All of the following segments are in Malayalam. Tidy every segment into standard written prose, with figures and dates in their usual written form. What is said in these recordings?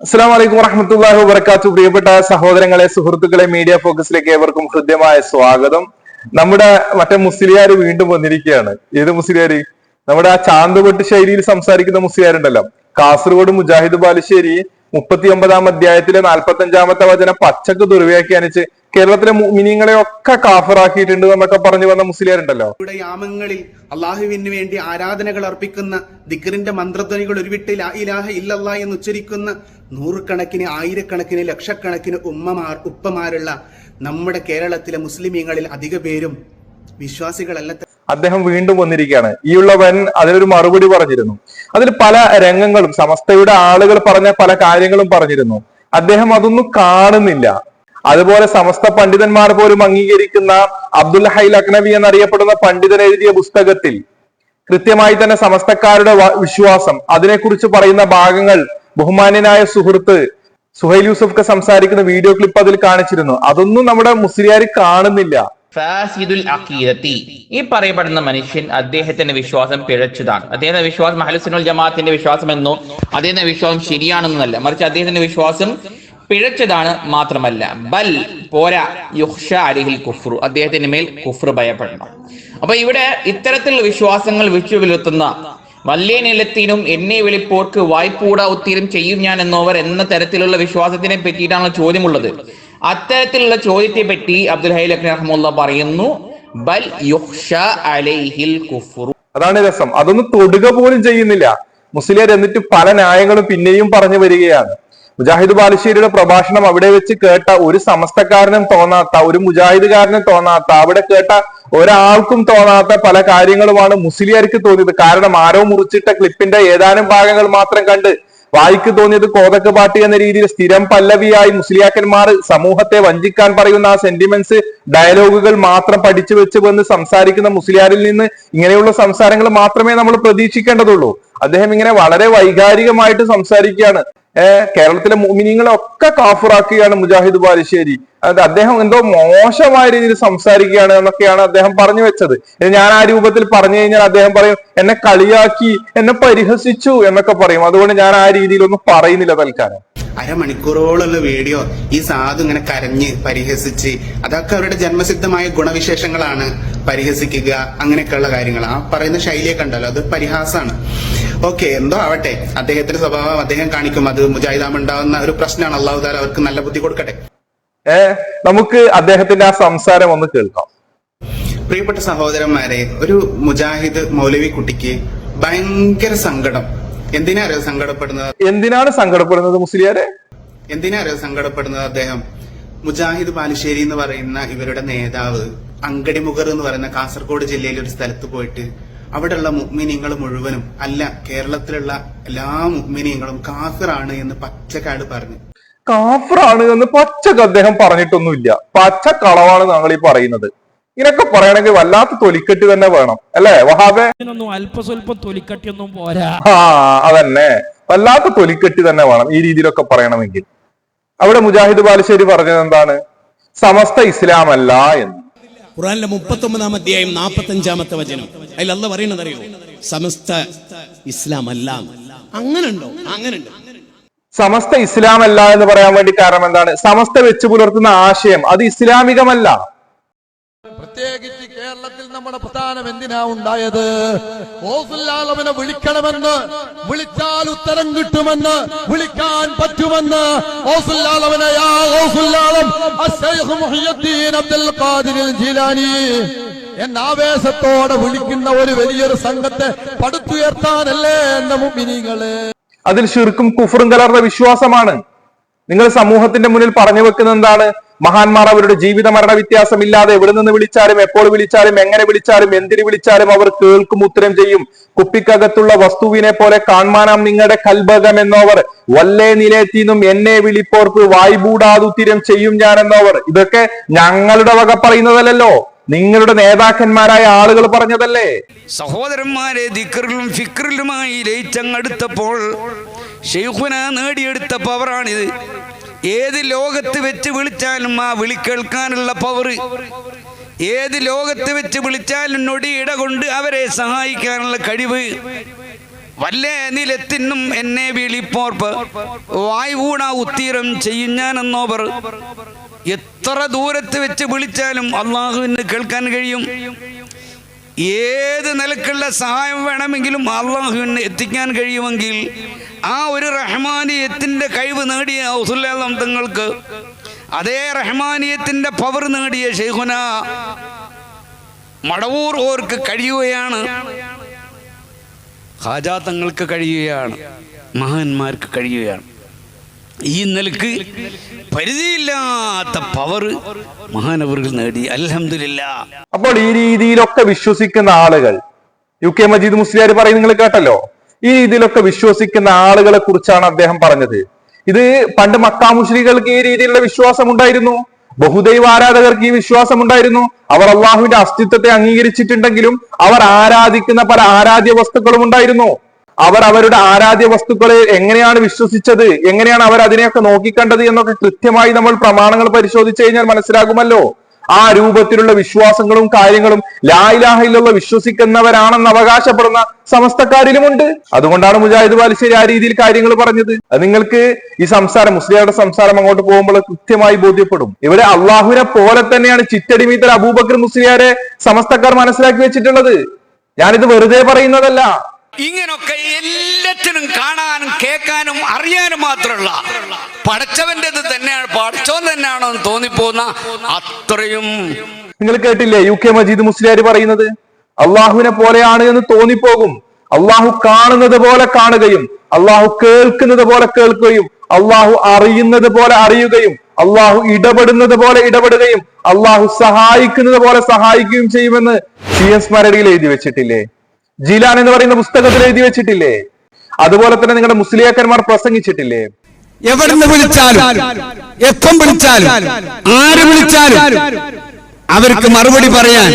അസ്സലാമു അലൈക്കും വറഹ്മത്തുള്ളാഹി വബറകാതുഹു. പ്രിയപ്പെട്ട സഹോദരങ്ങളെ, സുഹൃത്തുക്കളെ, മീഡിയ ഫോക്കസിലേക്ക് ഏവർക്കും ഹൃദ്യമായ സ്വാഗതം. നമ്മുടെ മറ്റേ മുസ്ലിയാർ വീണ്ടും വന്നിരിക്കുകയാണ്. ഏത് മുസ്ലിയാര്? നമ്മുടെ ആ ചാന്തുപൊട്ട് ശൈലിയിൽ സംസാരിക്കുന്ന മുസ്ലിയാരുണ്ടല്ലോ, കാസർഗോഡ് മുജാഹിദ് ബാലുശ്ശേരി 39-ാം അധ്യായത്തിലെ 45-ാമത്തെ വചനം പച്ചക്ക് ദുർവ്യാഖ്യാനിച്ച് കേരളത്തിലെ മുഅ്മിനീങ്ങളെ ഒക്കെ കാഫറാക്കിയിട്ടുണ്ട് എന്നൊക്കെ പറഞ്ഞു വന്ന മുസ്ലിയാരുണ്ടല്ലോ. യാമങ്ങളിൽ അള്ളാഹുവിന് വേണ്ടി ആരാധനകൾ അർപ്പിക്കുന്ന ദിക്റിന്റെ മന്ത്രധ്വനികൾ ഉരുവിട്ട് ലാ ഇലാഹ ഇല്ലല്ലാ എന്ന് ഉച്ചരിക്കുന്ന നൂറുകണക്കിന്, ആയിരക്കണക്കിന്, ലക്ഷക്കണക്കിന് ഉപ്പമാരുള്ള നമ്മുടെ കേരളത്തിലെ മുസ്ലിമീങ്ങളിൽ അധിക പേരും വിശ്വാസികളല്ല. അദ്ദേഹം വീണ്ടും വന്നിരിക്കുകയാണ്. ഈ ഉള്ളവൻ അതിനൊരു മറുപടി പറഞ്ഞിരുന്നു. അതിൽ പല രംഗങ്ങളും സമസ്തയുടെ ആളുകൾ പറഞ്ഞ പല കാര്യങ്ങളും പറഞ്ഞിരുന്നു. അദ്ദേഹം അതൊന്നും കാണുന്നില്ല. അതുപോലെ സമസ്ത പണ്ഡിതന്മാർ പോലും അംഗീകരിക്കുന്ന അബ്ദുൽ ഹൈ ലഖ്നവി എന്നറിയപ്പെടുന്ന പണ്ഡിതൻ എഴുതിയ പുസ്തകത്തിൽ കൃത്യമായി തന്നെ സമസ്തക്കാരുടെ വിശ്വാസം, അതിനെക്കുറിച്ച് പറയുന്ന ഭാഗങ്ങൾ ബഹുമാന്യനായ സുഹൃത്ത് സുഹൈൽ യൂസഫ് സംസാരിക്കുന്ന വീഡിയോ ക്ലിപ്പ് അതിൽ കാണിച്ചിരുന്നു. അതൊന്നും നമ്മുടെ മുസ്ലിയാർ കാണുന്നില്ല. ഫാസിദുൽ അഖീദത്തി, ഈ പറയപ്പെടുന്ന മനുഷ്യൻ അദ്ദേഹത്തിന്റെ വിശ്വാസം പിഴച്ചതാണ്. അദ്ദേഹത്തിന്റെ വിശ്വാസം അഹ്ലുസുന്നൽ ജമാഅത്തിന്റെ വിശ്വാസം എന്നോ അദ്ദേഹത്തിന്റെ വിശ്വാസം ശരിയാണെന്നല്ല, മറിച്ച് അദ്ദേഹത്തിന്റെ വിശ്വാസം പിഴച്ചതാണ്. മാത്രമല്ല, ബൽ പോരാ, യുഖ്ഷ അലൈഹിൽ കുഫ്റു, അദ്ദേഹത്തിന്റെ മേൽ കുഫ്ർ ഭയപ്പെടണം. അപ്പൊ ഇവിടെ ഇത്തരത്തിലുള്ള വിശ്വാസങ്ങൾ വെച്ചുപുലർത്തുന്ന വല്യ നിലത്തിനും എന്നെ വിളിപ്പോർക്ക് വായ്പൂട ഉത്തീരം ചെയ്യും ഞാൻ എന്നവർ എന്ന തരത്തിലുള്ള വിശ്വാസത്തിനെ പറ്റിയിട്ടാണ് ചോദ്യമുള്ളത്. അത്തരത്തിലുള്ള ചോദ്യത്തെ പറ്റി അബ്ദുൽ ഹൈ ലഖ്നവി റഹ്മത്തുള്ളാഹി പറയുന്നു, ബൽ യുഖ്ഷ അലൈഹിൽ കുഫ്റു. അതാണ് രസം. അതൊന്നും തൊടുക പോലും ചെയ്യുന്നില്ല മുസ്ലിയാർ. എന്നിട്ട് പല ന്യായങ്ങളും പിന്നെയും പറഞ്ഞു വരികയാണ്. മുജാഹിദ് ബാലുശ്ശേരിയുടെ പ്രഭാഷണം അവിടെ വെച്ച് കേട്ട ഒരു സമസ്തക്കാരനും തോന്നാത്ത, ഒരു മുജാഹിദുകാരനും തോന്നാത്ത, അവിടെ കേട്ട ഒരാൾക്കും തോന്നാത്ത പല കാര്യങ്ങളുമാണ് മുസ്ലിയാർക്ക് തോന്നിയത്. കാരണം ആരോ മുറിച്ചിട്ട ക്ലിപ്പിന്റെ ഏതാനും ഭാഗങ്ങൾ മാത്രം കണ്ട് വായിക്ക് തോന്നിയത് കോതക്ക് പാട്ടി എന്ന രീതിയിൽ സ്ഥിരം പല്ലവിയായി മുസ്ലിയാക്കന്മാർ സമൂഹത്തെ വഞ്ചിക്കാൻ പറയുന്ന ആ സെന്റിമെന്റ്സ്, ഡയലോഗുകൾ മാത്രം പഠിച്ചു വെച്ച് വന്ന് സംസാരിക്കുന്ന മുസ്ലിയാരിൽ നിന്ന് ഇങ്ങനെയുള്ള സംസാരങ്ങൾ മാത്രമേ നമ്മൾ പ്രതീക്ഷിക്കേണ്ടതുള്ളൂ. അദ്ദേഹം ഇങ്ങനെ വളരെ വൈകാരികമായിട്ട് സംസാരിക്കുകയാണ്. കേരളത്തിലെ മുഅ്മിനീങ്ങളെ ഒക്കെ കാഫിറാക്കുകയാണ് മുജാഹിദ് ബാലുശ്ശേരി. അദ്ദേഹം എന്തോ മോശമായ രീതിയിൽ സംസാരിക്കുകയാണ് എന്നൊക്കെയാണ് അദ്ദേഹം പറഞ്ഞു വെച്ചത്. ഞാൻ ആ രൂപത്തിൽ പറഞ്ഞു കഴിഞ്ഞാൽ അദ്ദേഹം പറയും എന്നെ കളിയാക്കി, എന്നെ പരിഹസിച്ചു എന്നൊക്കെ പറയും. അതുകൊണ്ട് ഞാൻ ആ രീതിയിലൊന്നും പറയുന്നില്ല തൽക്കാലം. അരമണിക്കൂറോളമുള്ള വീഡിയോ ഈ സാധു ഇങ്ങനെ കരഞ്ഞ് പരിഹസിച്ച്, അതൊക്കെ അവരുടെ ജന്മസിദ്ധമായ ഗുണവിശേഷങ്ങളാണ്. പരിഹസിക്കുക, അങ്ങനെയൊക്കെയുള്ള കാര്യങ്ങൾ. ആ പറയുന്ന ശൈലിയൊക്കെ ഉണ്ടല്ലോ, അത് പരിഹാസമാണ്. ഓക്കെ, എന്തോ ആവട്ടെ, അദ്ദേഹത്തിന്റെ സ്വഭാവം അദ്ദേഹം കാണിക്കും. അത് മുജാഹിദാമ ഉണ്ടാവുന്ന ഒരു പ്രശ്നമാണ്. അള്ളാഹു താല അവർക്ക് നല്ല ബുദ്ധി കൊടുക്കട്ടെ. നമുക്ക് അദ്ദേഹത്തിന്റെ ആ സംസാരം ഒന്ന് കേൾക്കാം. പ്രിയപ്പെട്ട സഹോദരന്മാരെ, ഒരു മുജാഹിദ് മൗലവി കുട്ടിക്ക് ഭയങ്കര സങ്കടം. എന്തിനാണ് സങ്കടപ്പെടുന്നത് മുസ്ലിയാരെ? എന്തിനാണ് സങ്കടപ്പെടുന്നത്? അദ്ദേഹം മുജാഹിദ് ബാലുശ്ശേരി എന്ന് പറയുന്ന ഇവരുടെ നേതാവ് അങ്കടിമുഖർ എന്ന് പറയുന്ന കാസർഗോഡ് ജില്ലയിലെ ഒരു സ്ഥലത്ത് പോയിട്ട് അവിടെയുള്ള മുഅ്മിനീങ്ങൾ മുഴുവനും, അല്ല കേരളത്തിലുള്ള എല്ലാ മുഅ്മിനീങ്ങളും കാഫിറാണ് എന്ന് പച്ചക്കാട് പറഞ്ഞു. കാഫിറാണ് എന്ന് പച്ചക്ക് അദ്ദേഹം പറഞ്ഞിട്ടൊന്നുമില്ല. പച്ച കളവാണ് ഞങ്ങൾ ഈ പറയുന്നത്. ഇങ്ങനൊക്കെ പറയണമെങ്കിൽ വല്ലാത്ത തൊലിക്കെട്ടി തന്നെ വേണം, അല്ലേ വഹാബെ? അല്പസ്വല്പം തൊലിക്കെട്ടിയൊന്നും പോരാ. അതന്നെ, വല്ലാത്ത തൊലിക്കെട്ടി തന്നെ വേണം ഈ രീതിയിലൊക്കെ പറയണമെങ്കിൽ. അവിടെ മുജാഹിദ് ബാലുശ്ശേരി പറഞ്ഞത് എന്താണ്? സമസ്ത ഇസ്ലാമല്ല എന്ന്. ഖുർആനിലെ 39-ാം അധ്യായം 45-ാമത്തെ വചനം, അതിൽ അല്ലാഹ് പറയുന്നത് അറിയോ? സമസ്ത ഇസ്ലാമല്ല. അങ്ങനുണ്ടോ? അങ്ങനുണ്ട്. സമസ്ത ഇസ്ലാമല്ല എന്ന് പറയാൻ വേണ്ടി കാരണം എന്താണ്? സമസ്ത വെച്ച് പുലർത്തുന്ന ആശയം അത് ഇസ്ലാമികമല്ല. പ്രത്യേകിച്ച് കേരളത്തിൽ നമ്മുടെ പ്രസ്ഥാനം എന്തിനാ ഉണ്ടായത്? ഓസുല്ലാലവനെ വിളിക്കണമെന്ന്, വിളിച്ചാൽ ഉത്തരം കിട്ടുമെന്ന്, വിളിക്കാൻ പറ്റുമെന്ന് ഓസുല്ലാലവനെ അബ്ദുൽ ഖാദിർ ജീലാനി എന്ന ആവേശത്തോടെ വിളിക്കുന്ന ഒരു വലിയൊരു സംഘത്തെ പടുത്തുയർത്താനല്ലേ എന്ന മുഅ്മിനീങ്ങളെ. അതിൽ ശിർക്കും കുഫറും കലർന്ന വിശ്വാസമാണ്. നിങ്ങൾ സമൂഹത്തിന്റെ മുന്നിൽ പറഞ്ഞു വെക്കുന്ന എന്താണ്? മഹാന്മാർ അവരുടെ ജീവിത മരണ വ്യത്യാസമില്ലാതെ എവിടെ നിന്ന് വിളിച്ചാലും, എപ്പോൾ വിളിച്ചാലും, എങ്ങനെ വിളിച്ചാലും, എന്തിനു വിളിച്ചാലും അവർ കേൾക്കും, ഉത്തരം ചെയ്യും. കുപ്പിക്കകത്തുള്ള വസ്തുവിനെ പോലെ കാൺമാനാം നിങ്ങളുടെ കൽബകം എന്നോവർ, വല്ലേ നിലേത്തിന്നും എന്നെ വിളിപ്പോർക്ക് വായ്പൂടാതുത്തിരം ചെയ്യും ഞാൻ എന്നോവർ. ഇതൊക്കെ ഞങ്ങളുടെ വക പറയുന്നതല്ലോ, നിങ്ങളുടെ നേതാക്കന്മാരായ ആളുകൾ പറഞ്ഞതല്ലേ? സഹോദരന്മാരെ, ദിക്റിലും ഫിക്റിലുമായി ലയിച്ചങ്ങെടുത്തപ്പോൾ ശൈഖുന നേടിയെടുത്ത പവറാണിത്. ഏത് ലോകത്ത് വെച്ച് വിളിച്ചാലും ആ വിളി കേൾക്കാനുള്ള പവർ, ഏത് ലോകത്ത് വെച്ച് വിളിച്ചാലും നൊടിയിട കൊണ്ട് അവരെ സഹായിക്കാനുള്ള കഴിവ് വല്ല നിലത്തിനും എന്നെ വിളിപ്പോർപ്പ് വായ്വൂണ ഉത്തീരം ചെയ്യും ഞാനെന്നോവർ. എത്ര ദൂരത്ത് വെച്ച് വിളിച്ചാലും അള്ളാഹുവിന് കേൾക്കാൻ കഴിയും. ഏത് നിലക്കുള്ള സഹായം വേണമെങ്കിലും അള്ളാഹുവിന് എത്തിക്കാൻ കഴിയുമെങ്കിൽ ആ ഒരു റഹ്മാനിയത്തിൻ്റെ കഴിവ് നേടിയ ഔസുല്ലാഹ് തങ്ങൾക്ക്, അതേ റഹ്മാനിയത്തിൻ്റെ പവർ നേടിയ ശൈഖുന മടവൂർ ഓർക്ക് കഴിയുകയാണ്, ഖാജാ തങ്ങൾക്ക് കഴിയുകയാണ്, മഹാന്മാർക്ക് കഴിയുകയാണ്. ഈ നിലക്ക് പരിധിയില്ലാത്ത പവർ മഹാനവറുകൾ നേടി. അൽഹംദുലില്ലാഹ്. അപ്പോൾ ഈ രീതിയിലൊക്കെ വിശ്വസിക്കുന്ന ആളുകൾ, UK മജീദ് മുസ്ലിയാർ പറയും, നിങ്ങൾ കേട്ടല്ലോ, ഈ രീതിയിലൊക്കെ വിശ്വസിക്കുന്ന ആളുകളെ കുറിച്ചാണ് അദ്ദേഹം പറഞ്ഞത്. ഇത് പണ്ട് മക്കാ മുശ്രിക്കുകൾക്ക് ഈ രീതിയിലുള്ള വിശ്വാസം ഉണ്ടായിരുന്നു, ബഹുദൈവ ആരാധകർക്ക് ഈ വിശ്വാസം ഉണ്ടായിരുന്നു. അവർ അള്ളാഹുവിന്റെ അസ്തിത്വത്തെ അംഗീകരിച്ചിട്ടുണ്ടെങ്കിലും അവർ ആരാധിക്കുന്ന പല ആരാധ്യ വസ്തുക്കളും ഉണ്ടായിരുന്നു. അവർ അവരുടെ ആരാധ്യ വസ്തുക്കളെ എങ്ങനെയാണ് വിശ്വസിച്ചത്, എങ്ങനെയാണ് അവർ അതിനെയൊക്കെ നോക്കിക്കണ്ടത് എന്നൊക്കെ കൃത്യമായി നമ്മൾ പ്രമാണങ്ങൾ പരിശോധിച്ചു കഴിഞ്ഞാൽ മനസ്സിലാകുമല്ലോ. ആ രൂപത്തിലുള്ള വിശ്വാസങ്ങളും കാര്യങ്ങളും ലാ ഇലാഹ ഇല്ലല്ലാഹ് വിശ്വസിക്കുന്നവരാണെന്ന് അവകാശപ്പെടുന്ന സമസ്തക്കാരിലുമുണ്ട്. അതുകൊണ്ടാണ് മുജാഹിദ് ബാലുശ്ശേരി ആ രീതിയിൽ കാര്യങ്ങൾ പറഞ്ഞത്. അത് നിങ്ങൾക്ക് ഈ സംസാരം, മുസ്ലിങ്ങളുടെ സംസാരം അങ്ങോട്ട് പോകുമ്പോൾ കൃത്യമായി ബോധ്യപ്പെടും. ഇവിടെ അള്ളാഹുവിനെ പോലെ തന്നെയാണ് ചിറ്റടിമീത്തൽ അബൂബക്കർ മുസ്ലിയാരെ സമസ്തക്കാർ മനസ്സിലാക്കി വെച്ചിട്ടുള്ളത്. ഞാനിത് വെറുതെ പറയുന്നതല്ല. ഇങ്ങനൊക്കെ എല്ലാത്തിനും കാണാനും കേൾക്കാനും അറിയാനും മാത്രമുള്ള പടച്ചവന്റേത് തന്നെയാണ്, പടച്ചോൻ തന്നെയാണോ എന്ന് തോന്നിപ്പോകുന്ന അത്രയും. നിങ്ങൾ കേട്ടില്ലേ UK മജീദ് മുസ്ലിയാർ പറയുന്നത്? അള്ളാഹുവിനെ പോലെയാണ് എന്ന് തോന്നിപ്പോകും. അള്ളാഹു കാണുന്നത് പോലെ കാണുകയും അള്ളാഹു കേൾക്കുന്നത് പോലെ കേൾക്കുകയും അള്ളാഹു അറിയുന്നത് പോലെ അറിയുകയും അള്ളാഹു ഇടപെടുന്നത് പോലെ ഇടപെടുകയും അള്ളാഹു സഹായിക്കുന്നത് പോലെ സഹായിക്കുകയും ചെയ്യുമെന്ന് CS മരടിയിൽ എഴുതി വെച്ചിട്ടില്ലേ? ജിലാൻ എന്ന് പറയുന്ന പുസ്തകത്തിൽ എഴുതി വെച്ചിട്ടില്ലേ? അതുപോലെ തന്നെ നിങ്ങളുടെ മുസ്ലിയാക്കന്മാർ പ്രസംഗിച്ചിട്ടില്ലേ? എവിടുന്ന് വിളിച്ചാലും എപ്പം വിളിച്ചാലും ആര് വിളിച്ചാലും അവർക്ക് മറുപടി പറയാൻ,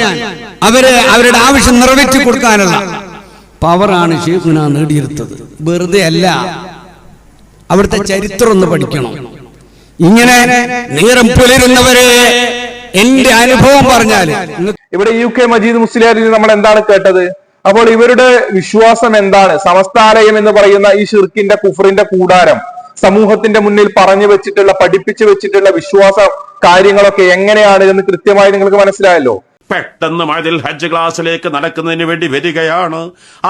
അവരുടെ ആവശ്യം നിറവേറ്റി കൊടുക്കാനുള്ള പവറാണ് ശൈഖുന നേടിയെടുത്തത്. വെറുതെ അല്ല. അവിടുത്തെ ചരിത്രം ഒന്ന് പഠിക്കണം. ഇങ്ങനെ നേരം പുലരുന്നവരെ എന്റെ അനുഭവം പറഞ്ഞാൽ ഇവിടെ UK മജീദ് മുസ്ലിയാരിൽ നമ്മൾ എന്താണ് കേട്ടത്? അപ്പോൾ ഇവരുടെ വിശ്വാസം എന്താണ്? സമസ്താലയം എന്ന് പറയുന്ന ഈ ഷിർക്കിന്റെ കുഫറിന്റെ കൂടാരം സമൂഹത്തിന്റെ മുന്നിൽ പറഞ്ഞു വെച്ചിട്ടുള്ള, പഠിപ്പിച്ചു വെച്ചിട്ടുള്ള വിശ്വാസ കാര്യങ്ങളൊക്കെ എങ്ങനെയാണ് എന്ന് കൃത്യമായി നിങ്ങൾക്ക് മനസ്സിലായല്ലോ. പെട്ടെന്ന് മഴയിൽ ഹജ്ജ് ക്ലാസ്സിലേക്ക് നടക്കുന്നതിന് വേണ്ടി വരികയാണ്.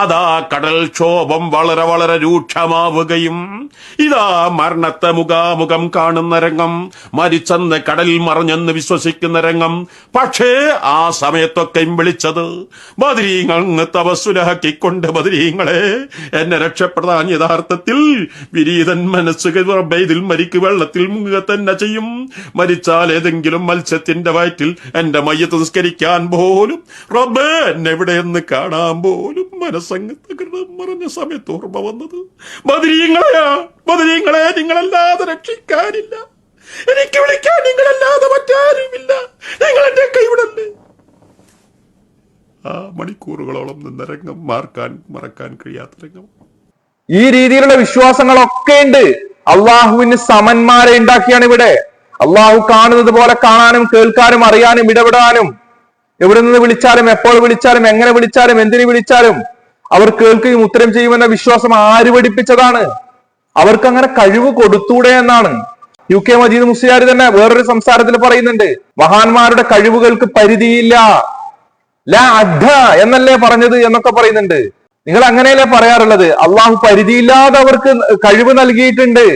അതാ കടൽക്ഷോഭം വളരെ വളരെ രൂക്ഷമാവുകയും ഇതാ മരണത്തെ മുഖാമുഖം കാണുന്ന രംഗം, മരിച്ചെന്ന് കടലിൽ മറിഞ്ഞെന്ന് വിശ്വസിക്കുന്ന രംഗം. പക്ഷേ ആ സമയത്തൊക്കെയും വിളിച്ചത് ബദരീങ്ങൾ തപസ്സുലാക്കിക്കൊണ്ട്, ബദരീങ്ങളെ എന്നെ രക്ഷപ്പെടാൻ യഥാർത്ഥത്തിൽ വിരീതൻ മനസ്സുകൾ ഇതിൽ മരിക്ക് വെള്ളത്തിൽ മുങ്ങുക തന്നെ ചെയ്യും. മരിച്ചാൽ ഏതെങ്കിലും മത്സ്യത്തിന്റെ വയറ്റിൽ എന്റെ മയ്യത്ത് നിസ്കരിക്കാൻ പോലും, റബ്ബേ എന്നെ എവിടെയെന്ന് കാണാൻ പോലും മനസ്സങ്ങ് തകർന്ന് മറിഞ്ഞ സമയത്ത് ഓർമ്മ വന്നത് ബദരീങ്ങളെ നിങ്ങളല്ലാതെ രക്ഷിക്കാനില്ല, എനിക്ക് വിളിക്കാൻ നിങ്ങളല്ലാതെ മറ്റാരുമില്ല, നിങ്ങൾ എന്റെ കൈവിടല്ലേ. ആ മണിക്കൂറുകളോളം നിന്ന രംഗം മറക്കാൻ കഴിയാത്ത രംഗം. ഈ രീതിയിലുള്ള വിശ്വാസങ്ങളൊക്കെ ഉണ്ട്. അള്ളാഹുവിന് സമന്മാരെ ഉണ്ടാക്കിയാണ് ഇവിടെ. അള്ളാഹു കാണുന്നത് പോലെ കാണാനും കേൾക്കാനും അറിയാനും ഇടപെടാനും, എവിടെ നിന്ന് വിളിച്ചാലും എപ്പോൾ വിളിച്ചാലും എങ്ങനെ വിളിച്ചാലും എന്തിനു വിളിച്ചാലും അവർ കേൾക്കുകയും ഉത്തരം ചെയ്യുമെന്ന വിശ്വാസം ആര് പഠിപ്പിച്ചതാണ്? അവർക്ക് അങ്ങനെ കഴിവ് കൊടുത്തൂടെ എന്നാണ്. UK മജീദ് മുസ്ലിയാർ തന്നെ വേറൊരു സംസാരത്തിൽ പറയുന്നുണ്ട്, മഹാന്മാരുടെ കഴിവുകൾക്ക് പരിധിയില്ല, ലാ അദ്ദ എന്നല്ലേ പറഞ്ഞത് എന്നൊക്കെ പറയുന്നുണ്ട്. നിങ്ങൾ അങ്ങനെയല്ലേ പറയാറുള്ളത്? അള്ളാഹു പരിധിയില്ലാതെ അവർക്ക് കഴിവ് നൽകിയിട്ടുണ്ട്.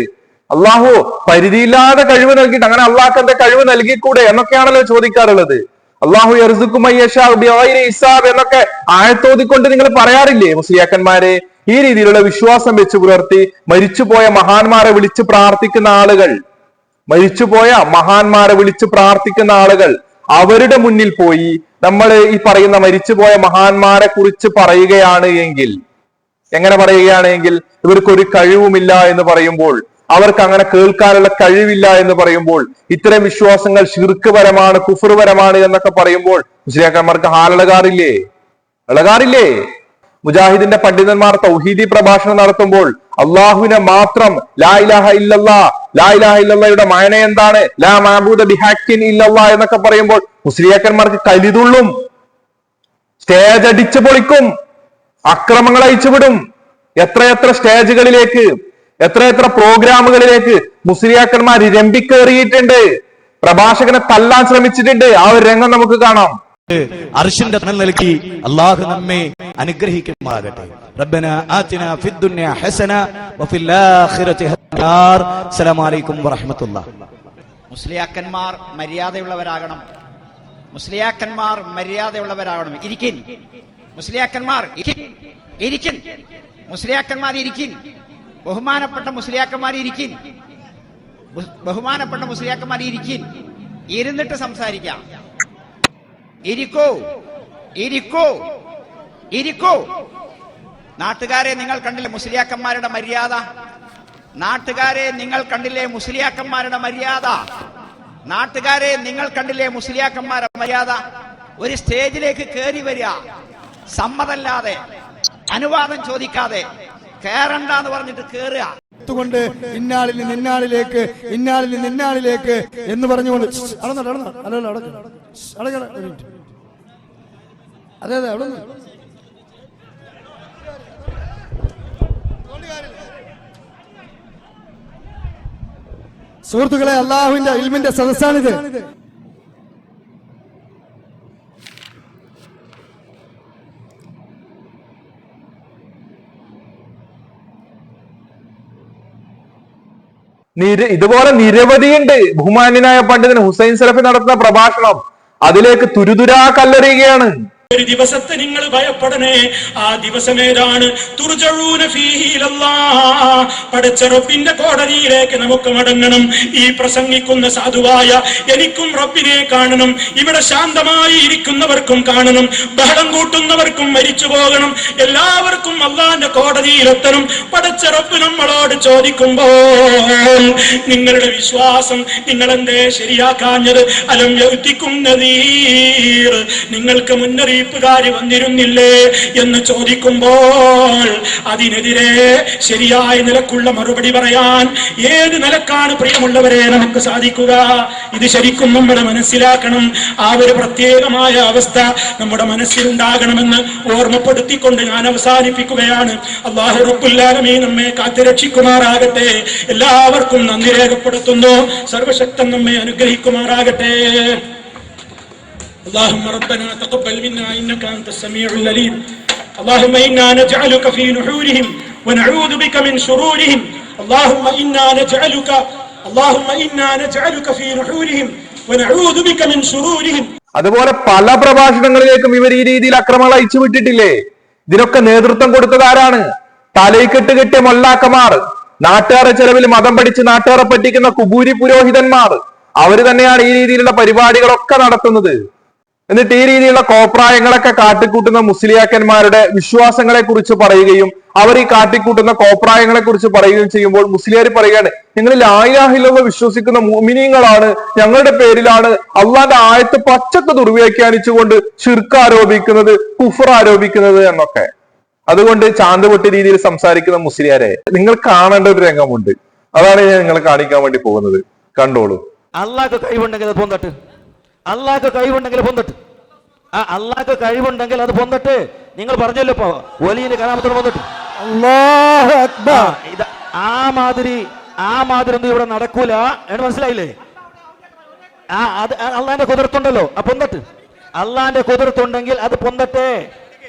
അള്ളാഹു പരിധിയില്ലാതെ കഴിവ് നൽകിയിട്ട് അങ്ങനെ അള്ളാഹ്ക്ക് എന്താ കഴിവ് നൽകിക്കൂടെ എന്നൊക്കെയാണല്ലോ ചോദിക്കാറുള്ളത്. അള്ളാഹു ഹിസാബ് എന്നൊക്കെ ആയത്തോതിക്കൊണ്ട് നിങ്ങൾ പറയാറില്ലേ മുസ്ലിയാക്കന്മാരെ? ഈ രീതിയിലുള്ള വിശ്വാസം വെച്ച് പുലർത്തി മരിച്ചുപോയ മഹാന്മാരെ വിളിച്ച് പ്രാർത്ഥിക്കുന്ന ആളുകൾ, അവരുടെ മുന്നിൽ പോയി നമ്മൾ ഈ പറയുന്ന മരിച്ചുപോയ മഹാന്മാരെ കുറിച്ച് പറയുകയാണ് എങ്കിൽ, എങ്ങനെ പറയുകയാണ് എങ്കിൽ, ഇവർക്കൊരു കഴിവുമില്ല എന്ന് പറയുമ്പോൾ, അവർക്ക് അങ്ങനെ കേൾക്കാനുള്ള കഴിവില്ല എന്ന് പറയുമ്പോൾ, ഇത്തരം വിശ്വാസങ്ങൾ ശിർക്ക് പരമാണ്, കുഫർ പരമാണ് എന്നൊക്കെ പറയുമ്പോൾ മുസ്ലിയാക്കന്മാർക്ക് ഇളകാറില്ലേ? മുജാഹിദിന്റെ പണ്ഡിതന്മാർ തൗഹീദി പ്രഭാഷണം നടത്തുമ്പോൾ അള്ളാഹുവിനെ മാത്രം ലാ ഇലാഹ ഇല്ലല്ലാഹയുടെ മഅന എന്താണ്, ലാ മഅബൂദ ബിഹഖിൻ ഇല്ലല്ലാഹ് എന്നൊക്കെ പറയുമ്പോൾ മുസ്ലിയാക്കന്മാർക്ക് കലിതുള്ളും, സ്റ്റേജ് അടിച്ചു പൊളിക്കും, അക്രമങ്ങൾ അയച്ചുവിടും. എത്രയെത്ര സ്റ്റേജുകളിലേക്ക്, എത്രയെത്ര പ്രോഗ്രാമുകളിലേക്ക് മുസ്ലിയാക്കന്മാർ രംഭിക്കേറിയിട്ടുണ്ട്, പ്രഭാഷകനെ തല്ലാൻ ശ്രമിച്ചിട്ടുണ്ട്. ആ ഒരു രംഗം നമുക്ക് കാണാം. അർശിന്റെ തണൽ നൽകി അല്ലാഹു നമ്മെ അനുഗ്രഹിക്കുമാറാകട്ടെ. റബ്ബന ആതിനാ ഫിദ്ദുനിയ ഹസന വഫിൽ ആഖിറതി ഹസന. അസ്സലാമു അലൈക്കും വറഹ്മത്തുള്ളാഹി. മുസ്ലിയാക്കന്മാർ മര്യാദയുള്ളവരാകണം. മുസ്ലിയാക്കന്മാർ മര്യാദയുള്ളവരാകണം. ഇരിക്കിൻ മുസ്ലിയാക്കന്മാർ, ഇരിക്കിൻ മുസ്ലിയാക്കന്മാർ, ഇരിക്കിൻ. ബഹുമാനപ്പെട്ട മുസ്ലിയാക്കന്മാർ ഇരിക്കിൻ. ബഹുമാനപ്പെട്ട മുസ്ലിയാക്കന്മാർ ഇരിക്കിൻ. ഇരുന്നിട്ട് സംസാരിക്കാം. ഇരിക്കൂ, ഇരിക്കൂ, ഇരിക്കൂ. നാട്ടുകാരെ, നിങ്ങൾ കണ്ടില്ലേ മുസ്ലിയാക്കന്മാരുടെ മര്യാദ? നാട്ടുകാരെ, നിങ്ങൾ കണ്ടില്ലേ മുസ്ലിയാക്കന്മാരുടെ മര്യാദ? നാട്ടുകാരെ, നിങ്ങൾ കണ്ടില്ലേ മുസ്ലിയാക്കന്മാരുടെ മര്യാദ? ഒരു സ്റ്റേജിലേക്ക് കയറി വരിക, സമ്മതമല്ലാതെ, അനുവാദം ചോദിക്കാതെ, കയറണ്ടെന്ന് പറഞ്ഞിട്ട് കയറുക. കൊണ്ട് ഇന്നാളിൽ നിന്ന് ഇന്നാളിലേക്ക്, ഇന്നാളിൽ നിന്ന് ഇന്നാളിലേക്ക് എന്ന് പറഞ്ഞുകൊണ്ട് അതെ അതെ അവിടെ സുഹൃത്തുക്കളെ, അള്ളാഹുവിന്റെ ഇൽമിന്റെ സദസ്സാണിത്. ഇതുപോലെ നിരവധിയുണ്ട്. ബഹുമാന്യനായ പണ്ഡിതൻ ഹുസൈൻ സലഫി നടത്തുന്ന പ്രഭാഷണം അതിലേക്ക് തുരുതുരാ കല്ലെറിയുകയാണ്. ഒരു ദിവസത്തെ നിങ്ങൾ ഭയപ്പെടണേ. ആ ദിവസം ഏതാണ്? തുർജഊന ഫീഹി ഇലല്ലാഹ്. പടച്ച റബ്ബിന്റെ കോടതിയിലേക്ക് നമുക്ക് മടങ്ങണം. ഈ പ്രസംഗിക്കുന്ന സാധുവായ എനിക്കും റബ്ബിനെ കാണണം. ഇവിടെ ശാന്തമായി ഇരിക്കുന്നവർക്കും കാണണം. ബഹളം കൂട്ടുന്നവർക്കും മരിച്ചു പോകണം. എല്ലാവർക്കും അല്ലാഹുവിന്റെ കോടതിയിലെത്തണം. പടച്ച റബ്ബ് നമ്മളോട് ചോദിക്കുമ്പോൾ നിങ്ങളുടെ വിശ്വാസം നിങ്ങൾ എന്തേ ശരിയാക്കാഞ്ഞത്? അലം യഅ്തികും നദീർ, നിങ്ങൾക്ക് മുന്നറിയിപ്പുകാർ വന്നിരുന്നില്ലേ എന്ന് ചോദിക്കുമ്പോൾ അതിനെതിരെ ശരിയായ നിലക്കുള്ള മറുപടി പറയാൻ ഏത് നിലക്കാണ് പ്രിയമുള്ളവരെ നമുക്ക് സാധിക്കുക? ഇത് ശരിക്കും നമ്മൾ മനസ്സിലാക്കണം. ആ ഒരു പ്രത്യേകമായ അവസ്ഥ നമ്മുടെ മനസ്സിലുണ്ടാകണമെന്ന് ഓർമ്മപ്പെടുത്തിക്കൊണ്ട് ഞാൻ അവസാനിപ്പിക്കുകയാണ്. അല്ലാഹു റബ്ബുൽ ആലമീൻ നമ്മെ കാത്തുരക്ഷിക്കുമാറാകട്ടെ. എല്ലാവർക്കും നന്ദി രേഖപ്പെടുത്തുന്നു. സർവശക്തൻ നമ്മെ അനുഗ്രഹിക്കുമാറാകട്ടെ. اللهم ربنا تقبل منا إنك أنت السميع العليم. اللهم إنا نجعلك في نحورهم ونعوذ بك من شرورهم. اللهم إنا نجعلك في نحورهم ونعوذ بك من شرورهم. അതുപോലെ പല പ്രഭാഷണങ്ങളിലേക്കും ഇവർ ഈ രീതിയിൽ അക്രമങ്ങൾ അയച്ചു വിട്ടിട്ടില്ലേ? ഇതിനൊക്കെ നേതൃത്വം കൊടുത്തത് ആരാണ്? തലയിക്കെട്ട് കെട്ടിയ മൊല്ലാക്കമാർ, നാട്ടുകാരെ ചെലവിൽ മതം പഠിച്ച് നാട്ടുകാരെ പറ്റിക്കുന്ന കുബൂരി പുരോഹിതന്മാർ, അവര് തന്നെയാണ് ഈ രീതിയിലുള്ള പരിപാടികളൊക്കെ നടത്തുന്നത്. എന്നിട്ട് ഈ രീതിയിലുള്ള കോപ്രായങ്ങളൊക്കെ കാട്ടിക്കൂട്ടുന്ന മുസ്ലിയാക്കന്മാരുടെ വിശ്വാസങ്ങളെ കുറിച്ച് പറയുകയും അവർ ഈ കാട്ടിക്കൂട്ടുന്ന കോപ്രായങ്ങളെ കുറിച്ച് പറയുകയും ചെയ്യുമ്പോൾ മുസ്ലിയാർ പറയുകയാണ്, നിങ്ങൾ ലാ ഇലാഹ ഇല്ലല്ലാഹ് വിശ്വസിക്കുന്ന മുഅ്മിനീങ്ങളാണ്, ഞങ്ങളുടെ പേരിലാണ് അള്ളാന്റെ ആയത്ത് പച്ചക്ക് ദുർവ്യാഖ്യാനിച്ചുകൊണ്ട് ശിർക്ക് ആരോപിക്കുന്നത്, കുഫർ ആരോപിക്കുന്നത് എന്നൊക്കെ. അതുകൊണ്ട് ചാന്തുപൊട്ടി രീതിയിൽ സംസാരിക്കുന്ന മുസ്ലിയാരെ നിങ്ങൾ കാണേണ്ട ഒരു രംഗമുണ്ട്. അതാണ് ഞാൻ നിങ്ങളെ കാണിക്കാൻ വേണ്ടി പോകുന്നത്. കണ്ടോളൂ. അള്ളാഹ്ക്ക് കഴിവുണ്ടെങ്കിൽ അത് പൊന്തട്ട്. അള്ളാഹ്ക്ക് കഴിവുണ്ടെങ്കിൽ പൊന്തട്ട്. ആ അള്ളാഹ്ക്ക് കഴിവുണ്ടെങ്കിൽ അത് പൊന്തട്ട്. നിങ്ങൾ പറഞ്ഞല്ലോ ഇപ്പൊ വലിയ കലാമത്തോട് പൊന്തട്ട്. അല്ലാഹു അക്ബർ. ആ മാതിരി ഒന്നും ഇവിടെ നടക്കൂല എന്ന് മനസ്സിലായില്ലേ? അത് അള്ളാന്റെ കുതിർത്തുണ്ടല്ലോ, ആ പൊന്തട്ട്. അള്ളാന്റെ കുതിർത്തുണ്ടെങ്കിൽ അത് പൊന്തട്ടെ.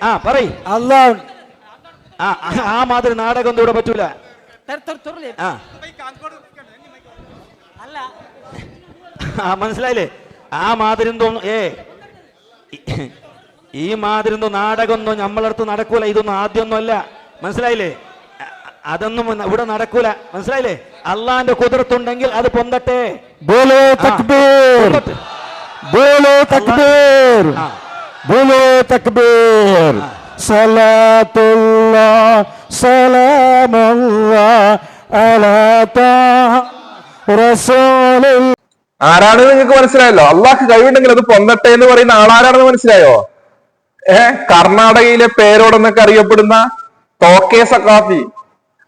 ആ പറയ്. അല്ലാഹു ആ മാതിരി നാടകം ഒന്നും ഇവിടെ പറ്റൂല. മനസ്സിലായില്ലേ? ആ മാതിരി ഈ മാതിരി നാടകമൊന്നും നമ്മളടുത്ത് നടക്കൂല. ഇതൊന്നും ആദ്യമൊന്നുമല്ല. മനസ്സിലായില്ലേ? അതൊന്നും ഇവിടെ നടക്കൂല. മനസ്സിലായില്ലേ? അള്ളാന്റെ കുതിർത്തുണ്ടെങ്കിൽ അത് പൊന്തട്ടെ. ബോലോ തക്ബീർ, ബോലോ തക്ബീർ, ബോലോ തക്ബീർ. സലാത്തുല്ലാഹ് സലാമുല്ലാഹ് അലാ താഹ റസൂലിൽ. ആരാണെന്ന് നിങ്ങൾക്ക് മനസ്സിലായല്ലോ. അള്ളാഹ് കഴിവുണ്ടെങ്കിൽ അത് പൊന്തട്ടെ എന്ന് പറയുന്ന ആളാരാണെന്ന് മനസ്സിലായോ? കർണാടകയിലെ പേരോടെന്നൊക്കെ അറിയപ്പെടുന്ന തോക്കെ സഖാഫി.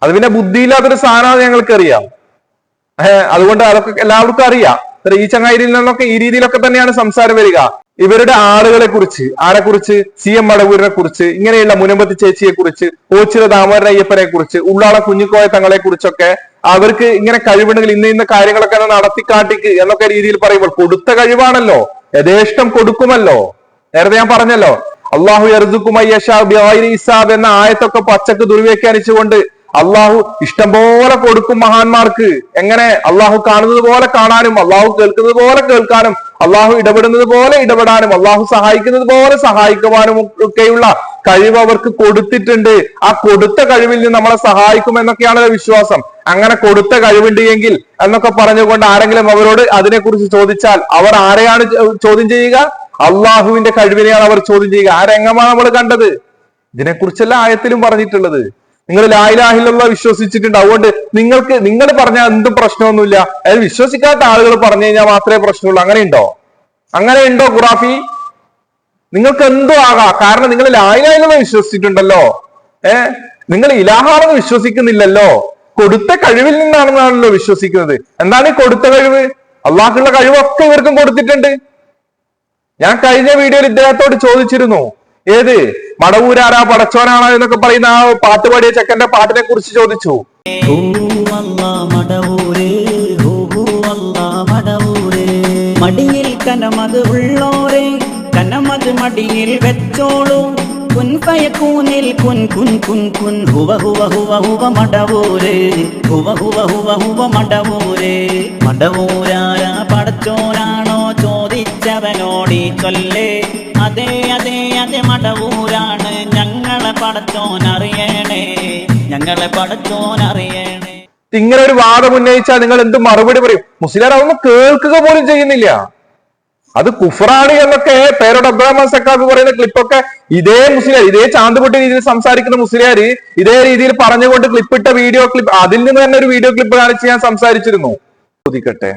അത് പിന്നെ ബുദ്ധിയില്ലാത്തൊരു സാധനമാണ് ഞങ്ങൾക്കറിയാം. അതുകൊണ്ട് അതൊക്കെ എല്ലാവർക്കും അറിയാം. ഈ ചങ്ങായിരിയിൽ നിന്നൊക്കെ ഈ രീതിയിലൊക്കെ തന്നെയാണ് സംസാരം വരിക. ഇവരുടെ ആളുകളെ കുറിച്ച്, ആരെ കുറിച്ച്? CM മടവൂരിനെ കുറിച്ച്, ഇങ്ങനെയുള്ള മുനമ്പത്തി ചേച്ചിയെ കുറിച്ച്, ഓച്ചിറ ദാമോദരൻ അയ്യപ്പനെ കുറിച്ച്, ഉള്ളാള കുഞ്ഞിക്കോയ തങ്ങളെ കുറിച്ചൊക്കെ അവർക്ക് ഇങ്ങനെ കഴിവുണ്ടെങ്കിൽ ഇന്ന കാര്യങ്ങളൊക്കെ നടത്തിക്കാട്ടിക്ക് എന്നൊക്കെ രീതിയിൽ പറയുമ്പോൾ കൊടുത്ത കഴിവാണല്ലോ, യഥേഷ്ടം കൊടുക്കുമല്ലോ. നേരത്തെ ഞാൻ പറഞ്ഞല്ലോ, അള്ളാഹു യർസുക്കുമയ്യഷാബ് എന്ന ആയത്തൊക്കെ പച്ചക്ക് ദുർവ്യാഖ്യാനിച്ചുകൊണ്ട് അള്ളാഹു ഇഷ്ടം പോലെ കൊടുക്കും മഹാന്മാർക്ക്. എങ്ങനെ? അള്ളാഹു കാണുന്നത് പോലെ കാണാനും, അള്ളാഹു കേൾക്കുന്നത് പോലെ കേൾക്കാനും, അള്ളാഹു ഇടപെടുന്നത് പോലെ ഇടപെടാനും, അള്ളാഹു സഹായിക്കുന്നത് പോലെ സഹായിക്കുവാനും ഒക്കെയുള്ള കഴിവ് അവർക്ക് കൊടുത്തിട്ടുണ്ട്. ആ കൊടുത്ത കഴിവിൽ നിന്ന് നമ്മളെ സഹായിക്കും എന്നൊക്കെയാണ് വിശ്വാസം. അങ്ങനെ കൊടുത്ത കഴിവുണ്ട് എങ്കിൽ എന്നൊക്കെ പറഞ്ഞുകൊണ്ട് ആരെങ്കിലും അവരോട് അതിനെക്കുറിച്ച് ചോദിച്ചാൽ അവർ ആരെയാണ് ചോദ്യം ചെയ്യുക? അള്ളാഹുവിന്റെ കഴിവിനെയാണ് അവർ ചോദ്യം ചെയ്യുക. ആ രംഗമാണ് നമ്മൾ കണ്ടത്. ഇതിനെക്കുറിച്ചല്ല ആയത്തിലും പറഞ്ഞിട്ടുള്ളത്. നിങ്ങൾ ലാ ഇലാഹ ഇല്ലല്ലാഹ് വിശ്വസിച്ചിട്ടുണ്ട്, അതുകൊണ്ട് നിങ്ങൾ പറഞ്ഞാൽ എന്തും പ്രശ്നമൊന്നുമില്ല, അതായത് വിശ്വസിക്കാത്ത ആളുകൾ പറഞ്ഞു കഴിഞ്ഞാൽ മാത്രമേ പ്രശ്നമുള്ളൂ. അങ്ങനെയുണ്ടോ? അങ്ങനെയുണ്ടോ ഖുറാഫി? നിങ്ങൾക്ക് എന്തോ ആകാം, കാരണം നിങ്ങൾ ലാ ഇലാഹ ഇല്ലല്ലാഹ് വിശ്വസിച്ചിട്ടുണ്ടല്ലോ. നിങ്ങൾ ഇലാഹാണെന്ന് വിശ്വസിക്കുന്നില്ലല്ലോ, കൊടുത്ത കഴിവിൽ നിന്നാണെന്നാണല്ലോ വിശ്വസിക്കുന്നത്. എന്താണ് ഈ കൊടുത്ത കഴിവ്? അള്ളാഹുള്ള കഴിവൊക്കെ ഇവർക്കും കൊടുത്തിട്ടുണ്ട്. ഞാൻ കഴിഞ്ഞ വീഡിയോയിൽ ഇദ്ദേഹത്തോട് ചോദിച്ചിരുന്നു, ഏത് മടവൂരാരാ പടച്ചോനാണോ എന്നൊക്കെ പറയുന്ന ആ പാട്ട് പാടിയ ചെക്കന്റെ പാട്ടിനെ കുറിച്ച് ചോദിച്ചു. മടിയിൽ കനമത് ഉള്ളോരെ കനമത് മടിയിൽ വെച്ചോളൂ. കുൻ ഫയകൂനിൽ കുൻ കുൻ കുൻ കുൻ ഹുവ ഹുവ ഹുവ ഹുവ മടവൂര് ഹുവ ഹുവ ഹുവ ഹുവ മടവൂര്. മടവൂരാരാ പടച്ചോനാണോ ചോദിച്ചവനോടി ചൊല്ലേ. അതെ അതെ അതെ മടവൂരാണ്, ഞങ്ങളെ പടച്ചോൻ അറിയണേ, ഞങ്ങളെ പടച്ചോൻ അറിയണേ. ഇങ്ങനെ ഒരു വാദം ഉന്നയിച്ചാൽ നിങ്ങൾ എന്ത് മറുപടി പറയും? മുസ്ലിയാർ അതൊന്നും കേൾക്കുക പോലും ചെയ്യുന്നില്ല. അത് കുഫറാണ് എന്നൊക്കെ പേരോട് അബ്ദുറഹ്മാൻ സക്കാഫി പറയുന്ന ക്ലിപ്പൊക്കെ ഇതേ മുസ്ലിയാർ, ഇതേ ചാന്തുപൊട്ടി രീതിയിൽ സംസാരിക്കുന്ന മുസ്ലിയാർ ഇതേ രീതിയിൽ പറഞ്ഞുകൊണ്ട് ക്ലിപ്പിട്ട വീഡിയോ ക്ലിപ്പ്, അതിൽ നിന്ന് തന്നെ ഒരു വീഡിയോ ക്ലിപ്പ് കാണിച്ച് ഞാൻ സംസാരിച്ചിരുന്നു. ചോദിക്കട്ടെ,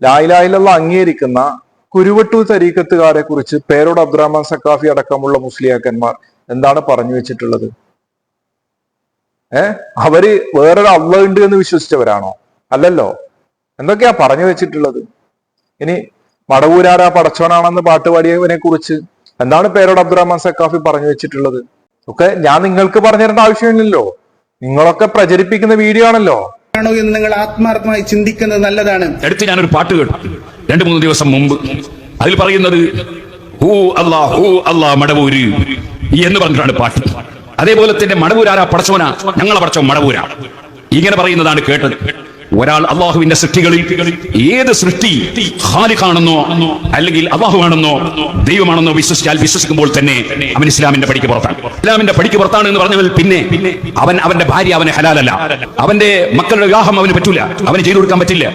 ലാ ഇലാഹ ഇല്ലല്ലാഹ് അംഗീകരിക്കുന്ന കുരുവട്ടൂർ തരീക്കത്തുകാരെ കുറിച്ച് പേരോട് അബ്ദുറഹ്മാൻ സക്കാഫി അടക്കമുള്ള മുസ്ലിയാക്കന്മാർ എന്താണ് പറഞ്ഞു വെച്ചിട്ടുള്ളത്? അവര് വേറൊരു അള്ളാഹ് ഉണ്ട് എന്ന് വിശ്വസിച്ചവരാണോ? അല്ലല്ലോ. എന്തൊക്കെയാ പറഞ്ഞു വെച്ചിട്ടുള്ളത്? ഇനി മടവൂരാരാ പടച്ചോനാണെന്ന് പാട്ടുപാടിയവനെ കുറിച്ച് എന്താണ് പേരോട് അബ്ദുറഹ്മാൻ സക്കാഫി പറഞ്ഞു വെച്ചിട്ടുള്ളത്? ഒക്കെ ഞാൻ നിങ്ങൾക്ക് പറഞ്ഞു തരേണ്ട ആവശ്യമില്ലല്ലോ, നിങ്ങളൊക്കെ പ്രചരിപ്പിക്കുന്ന വീഡിയോ ആണല്ലോ. ആണോ എന്ന് നിങ്ങൾ ആത്മാർത്ഥമായി ചിന്തിക്കുന്നത് നല്ലതാണ്. അടുത്ത് ഞാനൊരു പാട്ട് കേട്ടു 2-3 ദിവസം മുമ്പ്. അതിൽ പറയുന്നത് ഹൂ അല്ലാ മടവൂര് എന്ന് പറഞ്ഞിട്ടാണ് പാട്ട്. അതേപോലെ തന്നെ മടവൂരാരാ പടച്ചോന, ഞങ്ങളെ പടച്ചോ മടവൂരാ, ഇങ്ങനെ പറയുന്നതാണ് കേട്ടത്. ഒരാൾ അള്ളാഹുവിന്റെ സൃഷ്ടികളിൽ ഏത് സൃഷ്ടി ഖാലിഖാണെന്നോ അല്ലെങ്കിൽ അള്ളാഹുവാണെന്നോ ദൈവമാണെന്നോ വിശ്വസിക്കുമ്പോൾ തന്നെ അവൻ ഇസ്ലാമിന്റെ പടിക്ക് പുറത്താണ്. ഇസ്ലാമിന്റെ പടിക്ക് പുറത്താണ് എന്ന് പറഞ്ഞാൽ പിന്നെ അവന്റെ ഭാര്യ അവന് ഹലാലല്ല, അവന്റെ മക്കളുടെ വിവാഹം അവന് പറ്റൂല, അവന് ചെയ്തു കൊടുക്കാൻ പറ്റില്ല.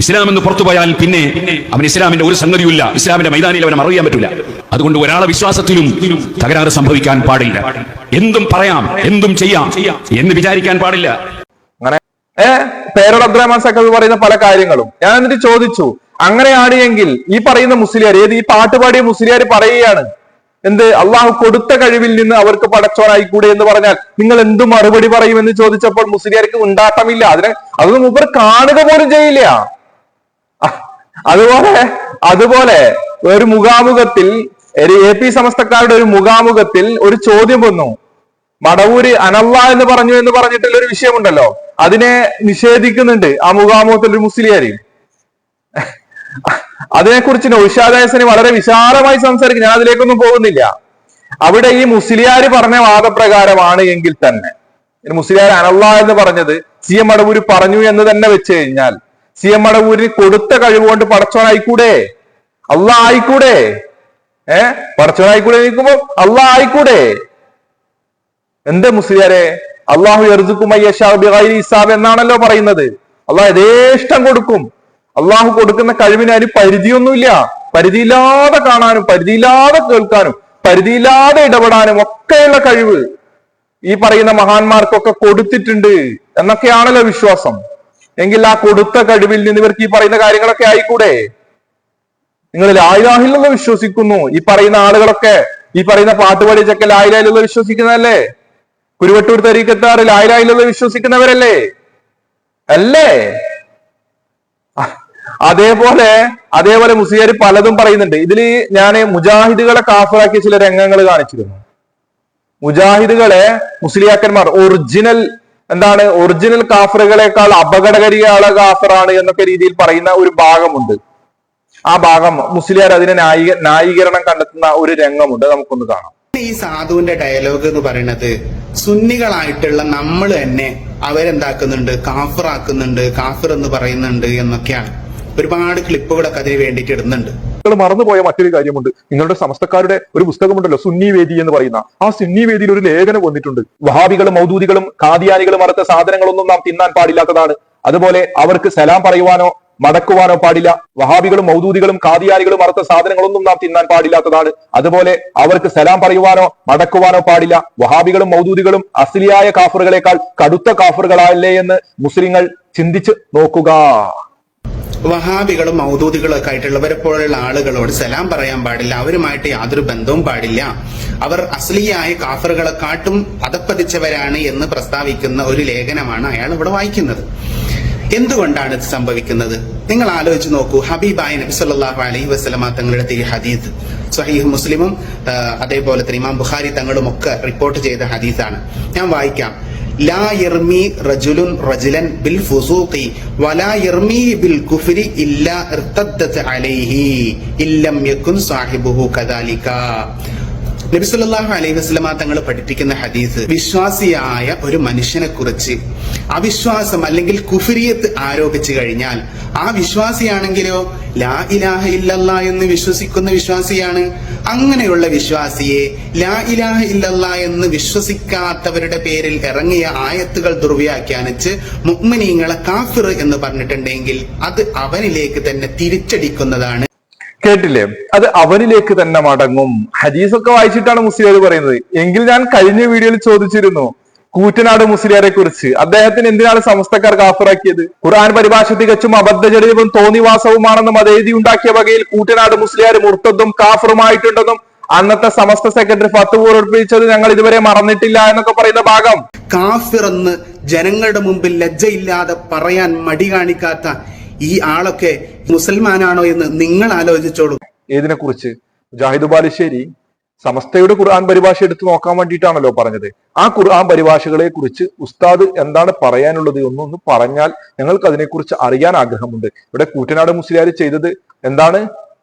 ഇസ്ലാം എന്ന് പുറത്തു പോയാൽ പിന്നെ അവൻ ഇസ്ലാമിന്റെ ഒരു സംഗതിയുമില്ല, ഇസ്ലാമിന്റെ മൈതാനിയിൽ അവനെ അറിയാൻ പറ്റൂല. അതുകൊണ്ട് ഒരാളെ വിശ്വാസത്തിലും തകരാറ് സംഭവിക്കാൻ പാടില്ല. എന്തും പറയാം, എന്തും ചെയ്യാം എന്ന് വിചാരിക്കാൻ പാടില്ല. പേരോട് അബ്ദുറഹ്മാൻ സക്കാഫി പറയുന്ന പല കാര്യങ്ങളും ഞാൻ എന്നിട്ട് ചോദിച്ചു, അങ്ങനെയാണ് എങ്കിൽ ഈ പറയുന്ന മുസ്ലിയാർ, ഏത് ഈ പാട്ടുപാടിയ മുസ്ലിയാർ പറയുകയാണ് എന്ത്? അള്ളാഹു കൊടുത്ത കഴിവിൽ നിന്ന് അവർക്ക് പടച്ചോനായിക്കൂടെ എന്ന് പറഞ്ഞാൽ നിങ്ങൾ എന്ത് മറുപടി പറയുമെന്ന് ചോദിച്ചപ്പോൾ മുസ്ലിയാർക്ക് ഉണ്ടാട്ടമില്ല. അതൊന്നും മൂപ്പർ കാണുക പോലും ചെയ്യില്ല. അതുപോലെ ഒരു മുഖാമുഖത്തിൽ, AP സമസ്തക്കാരുടെ ഒരു മുഖാമുഖത്തിൽ ഒരു ചോദ്യം വന്നു. മടവൂര് അനല്ലാ എന്ന് പറഞ്ഞിട്ടുള്ള ഒരു വിഷയമുണ്ടല്ലോ, അതിനെ നിഷേധിക്കുന്നുണ്ട് ആ മുഖാമുഖത്തിൽ ഒരു മുസ്ലിയാര്. അതിനെക്കുറിച്ച് നൗഷാദ് ഹസനി വളരെ വിശാലമായി സംസാരിക്കും, ഞാൻ അതിലേക്കൊന്നും പോകുന്നില്ല. അവിടെ ഈ മുസ്ലിയാര് പറഞ്ഞ വാദപ്രകാരമാണ് എങ്കിൽ തന്നെ, മുസ്ലിയാർ അനല്ലാ എന്ന് പറഞ്ഞത് CM മടവൂര് പറഞ്ഞു എന്ന് തന്നെ വെച്ച് കഴിഞ്ഞാൽ CM മടവൂരിന് കൊടുത്ത കഴിവുകൊണ്ട് പടച്ചോനായിക്കൂടെ, അള്ളാഹ് ആയിക്കൂടെ? പടച്ചോനായിക്കൂടെ നിൽക്കുമ്പോ അള്ളാഹ് ആയിക്കൂടെ? എന്താ മുസ്ലിയാരെ, അള്ളാഹു യർസുക്കുമയ്യഷാബ് എന്നാണല്ലോ പറയുന്നത്. അള്ളാഹ് യഥേഷ്ടം കൊടുക്കും. അള്ളാഹു കൊടുക്കുന്ന കഴിവിന് അതിന് പരിധിയൊന്നുമില്ല. പരിധിയില്ലാതെ കാണാനും പരിധിയില്ലാതെ കേൾക്കാനും പരിധിയില്ലാതെ ഇടപെടാനും ഒക്കെയുള്ള കഴിവ് ഈ പറയുന്ന മഹാന്മാർക്കൊക്കെ കൊടുത്തിട്ടുണ്ട് എന്നൊക്കെയാണല്ലോ വിശ്വാസം. എങ്കിൽ ആ കൊടുത്ത കഴിവിൽ നിന്ന് ഇവർക്ക് ഈ പറയുന്ന കാര്യങ്ങളൊക്കെ ആയിക്കൂടെ? നിങ്ങൾ ലാ ഇലാഹ ഇല്ലല്ലാഹ് വിശ്വസിക്കുന്നു, ഈ പറയുന്ന ആളുകളൊക്കെ, ഈ പറയുന്ന പാട്ടുപാടിയൊക്കെ ലാ ഇലാഹ ഇല്ലല്ലാഹ് വിശ്വസിക്കുന്നതല്ലേ? കുരുവട്ടൂർ തരീക്കത്താർ ലാ ഇലാഹ ഇല്ലല്ലാഹ് വിശ്വസിക്കുന്നവരല്ലേ? അല്ലേ? അതേപോലെ മുസ്ലിയാർ പലതും പറയുന്നുണ്ട്. ഇതില് ഞാൻ മുജാഹിദുകളെ കാഫിറാക്കിയ ചില രംഗങ്ങൾ കാണിച്ചിരുന്നു. മുജാഹിദുകളെ മുസ്ലിയാക്കന്മാർ ഒറിജിനൽ കാഫറുകളെക്കാൾ അപകടകാരികളെ കാഫറാണ് എന്നൊക്കെ രീതിയിൽ പറയുന്ന ഒരു ഭാഗമുണ്ട്. ആ ഭാഗം മുസ്ലിയാർ അതിനെ ന്യായീകരണം കണ്ടെത്തുന്ന ഒരു രംഗമുണ്ട്, നമുക്കൊന്ന് കാണാം. ഈ സാധുവിന്റെ ഡയലോഗ് എന്ന് പറയുന്നത് സുന്നികളായിട്ടുള്ള നമ്മൾ തന്നെ അവരെന്താക്കുന്നുണ്ട്, കാഫിറാക്കുന്നുണ്ട്, കാഫിർ എന്ന് പറയുന്നുണ്ട് എന്നൊക്കെയാണ്. ഒരുപാട് ക്ലിപ്പുകളൊക്കെ അതിന് വേണ്ടിയിട്ട് ഇടുന്നുണ്ട്. നിങ്ങൾ മറന്നുപോയ മറ്റൊരു കാര്യമുണ്ട്. നിങ്ങളുടെ സമസ്തക്കാരുടെ ഒരു പുസ്തകമുണ്ടല്ലോ, സുന്നി വേദി എന്ന് പറയുന്ന. ആ സുന്നി വേദിയിൽ ഒരു ലേഖനം വന്നിട്ടുണ്ട്. വഹാബികളും മൗദൂദികളും ഖാദിയാനികളും മറുത്ത സാധനങ്ങളൊന്നും നാം തിന്നാൻ പാടില്ലാത്തതാണ്. അതുപോലെ അവർക്ക് സലാം പറയുവാനോ മടക്കുവാനോ പാടില്ല. വഹാബികളും മൗദൂദികളും ഖാദിയാനികളും മറുത്ത സാധനങ്ങളൊന്നും നാം തിന്നാൻ പാടില്ലാത്തതാണ്. അതുപോലെ അവർക്ക് സലാം പറയുവാനോ മടക്കുവാനോ പാടില്ല. വഹാബികളും മൗദൂദികളും അസ്ലിയായ കാഫറുകളെക്കാൾ കടുത്ത കാഫറുകളല്ലേ എന്ന് മുസ്ലിങ്ങൾ ചിന്തിച്ച് നോക്കുക. വഹാബികളും മൗദൂദികളും ഒക്കെ ആയിട്ടുള്ളവരെ പോലുള്ള ആളുകളോട് സലാം പറയാൻ പാടില്ല, അവരുമായിട്ട് യാതൊരു ബന്ധവും പാടില്ല, അവർ അസ്ലിയായ കാഫറുകളെക്കാട്ടും പദപ്പതിച്ചവരാണ് എന്ന് പ്രസ്താവിക്കുന്ന ഒരു ലേഖനമാണ് അയാൾ ഇവിടെ വായിക്കുന്നത്. എന്തുകൊണ്ടാണ് ഇത് സംഭവിക്കുന്നത്? നിങ്ങൾ ആലോചിച്ച് നോക്കൂ. ഹബീബായ നബി സല്ലല്ലാഹു അലൈഹി വസല്ലമ തങ്ങളുടെ ഹദീസ് സ്വഹീഹ് മുസ്ലിമും അതേപോലെ തന്നെ ഇമാം ബുഖാരി തങ്ങളും ഒക്കെ റിപ്പോർട്ട് ചെയ്ത ഹദീസാണ്. ഞാൻ വായിക്കാം. ലാ യർമി റജുലുൻ റജുലൻ ബിൽ ഫുസൂഖി വലാ യർമി ബിൽ കുഫ്രി ഇല്ലാ ഇർതദ്ദത് അലൈഹി ഇല്ലം യകുൻ സാഹിബുഹു കദാലിക. നബി സല്ലല്ലാഹു അലൈഹി വസല്ലമ തങ്ങൾ പഠിപ്പിക്കുന്ന ഹദീസ്, വിശ്വാസിയായ ഒരു മനുഷ്യനെ കുറിച്ച് അവിശ്വാസം അല്ലെങ്കിൽ കുഫ്രിയത്ത് ആരോപിച്ചു കഴിഞ്ഞാൽ ആ വിശ്വാസിയാണെങ്കിലോ ലാ ഇലാഹ ഇല്ലല്ലാ എന്ന് വിശ്വസിക്കുന്ന വിശ്വാസിയാണ്. അങ്ങനെയുള്ള വിശ്വാസിയെ ലാ ഇലാഹ ഇല്ലല്ലാ എന്ന് വിശ്വസിക്കാത്തവരുടെ പേരിൽ ഇറങ്ങിയ ആയത്തുകൾ ദുർവ്യാഖ്യാനിച്ച് മുഅ്മിനീങ്ങളെ കാഫിർ എന്ന് പറഞ്ഞിട്ടുണ്ടെങ്കിൽ അത് അവനിലേക്ക് തന്നെ തിരിച്ചടിക്കുന്നതാണ്. കേട്ടില്ലേ? അത് അവനിലേക്ക് തന്നെ മടങ്ങും. ഹദീസൊക്കെ വായിച്ചിട്ടാണ് മുസ്ലിയാർ പറയുന്നത്. എങ്കിൽ ഞാൻ കഴിഞ്ഞ വീഡിയോയിൽ ചോദിച്ചിരുന്നു കൂറ്റനാട് മുസ്ലിയാരെ കുറിച്ച്. അദ്ദേഹത്തിന് എന്തിനാണ് സമസ്തക്കാർ കാഫിറാക്കിയത്? ഖുർആൻ പരിഭാഷ തികച്ചും അബദ്ധജടിതവും തോന്നിവാസവുമാണെന്നും അത് എഴുതി ഉണ്ടാക്കിയ വകയിൽ കൂറ്റനാട് മുസ്ലിയാർ മുർത്തദ്ദും കാഫിറുമായിട്ടുണ്ടെന്നും അന്നത്തെ സമസ്ത സെക്രട്ടറി ഫത്വ പുറപ്പെടുവിച്ചത് ഞങ്ങൾ ഇതുവരെ മറന്നിട്ടില്ല എന്നൊക്കെ പറയുന്ന ഭാഗം. കാഫിർ എന്ന് ജനങ്ങളുടെ മുമ്പിൽ ലജ്ജയില്ലാതെ പറയാൻ മടി കാണിക്കാത്ത ഈ ആളൊക്കെ മുസൽമാനാണോ എന്ന് നിങ്ങൾ ആലോചിച്ചോളൂ. ഏതിനെ കുറിച്ച്? മുജാഹിദ് ബാലുശ്ശേരി സമസ്തയുടെ ഖുർആൻ പരിഭാഷ എടുത്ത് നോക്കാൻ വേണ്ടിയിട്ടാണല്ലോ പറഞ്ഞത്. ആ ഖുർആൻ പരിഭാഷകളെ കുറിച്ച് ഉസ്താദ് എന്താണ് പറയാനുള്ളത് എന്നൊന്ന് പറഞ്ഞാൽ ഞങ്ങൾക്ക് അതിനെക്കുറിച്ച് അറിയാൻ ആഗ്രഹമുണ്ട്. ഇവിടെ കൂറ്റനാട് മുസ്ലിയാർ ചെയ്തത് എന്താണ്?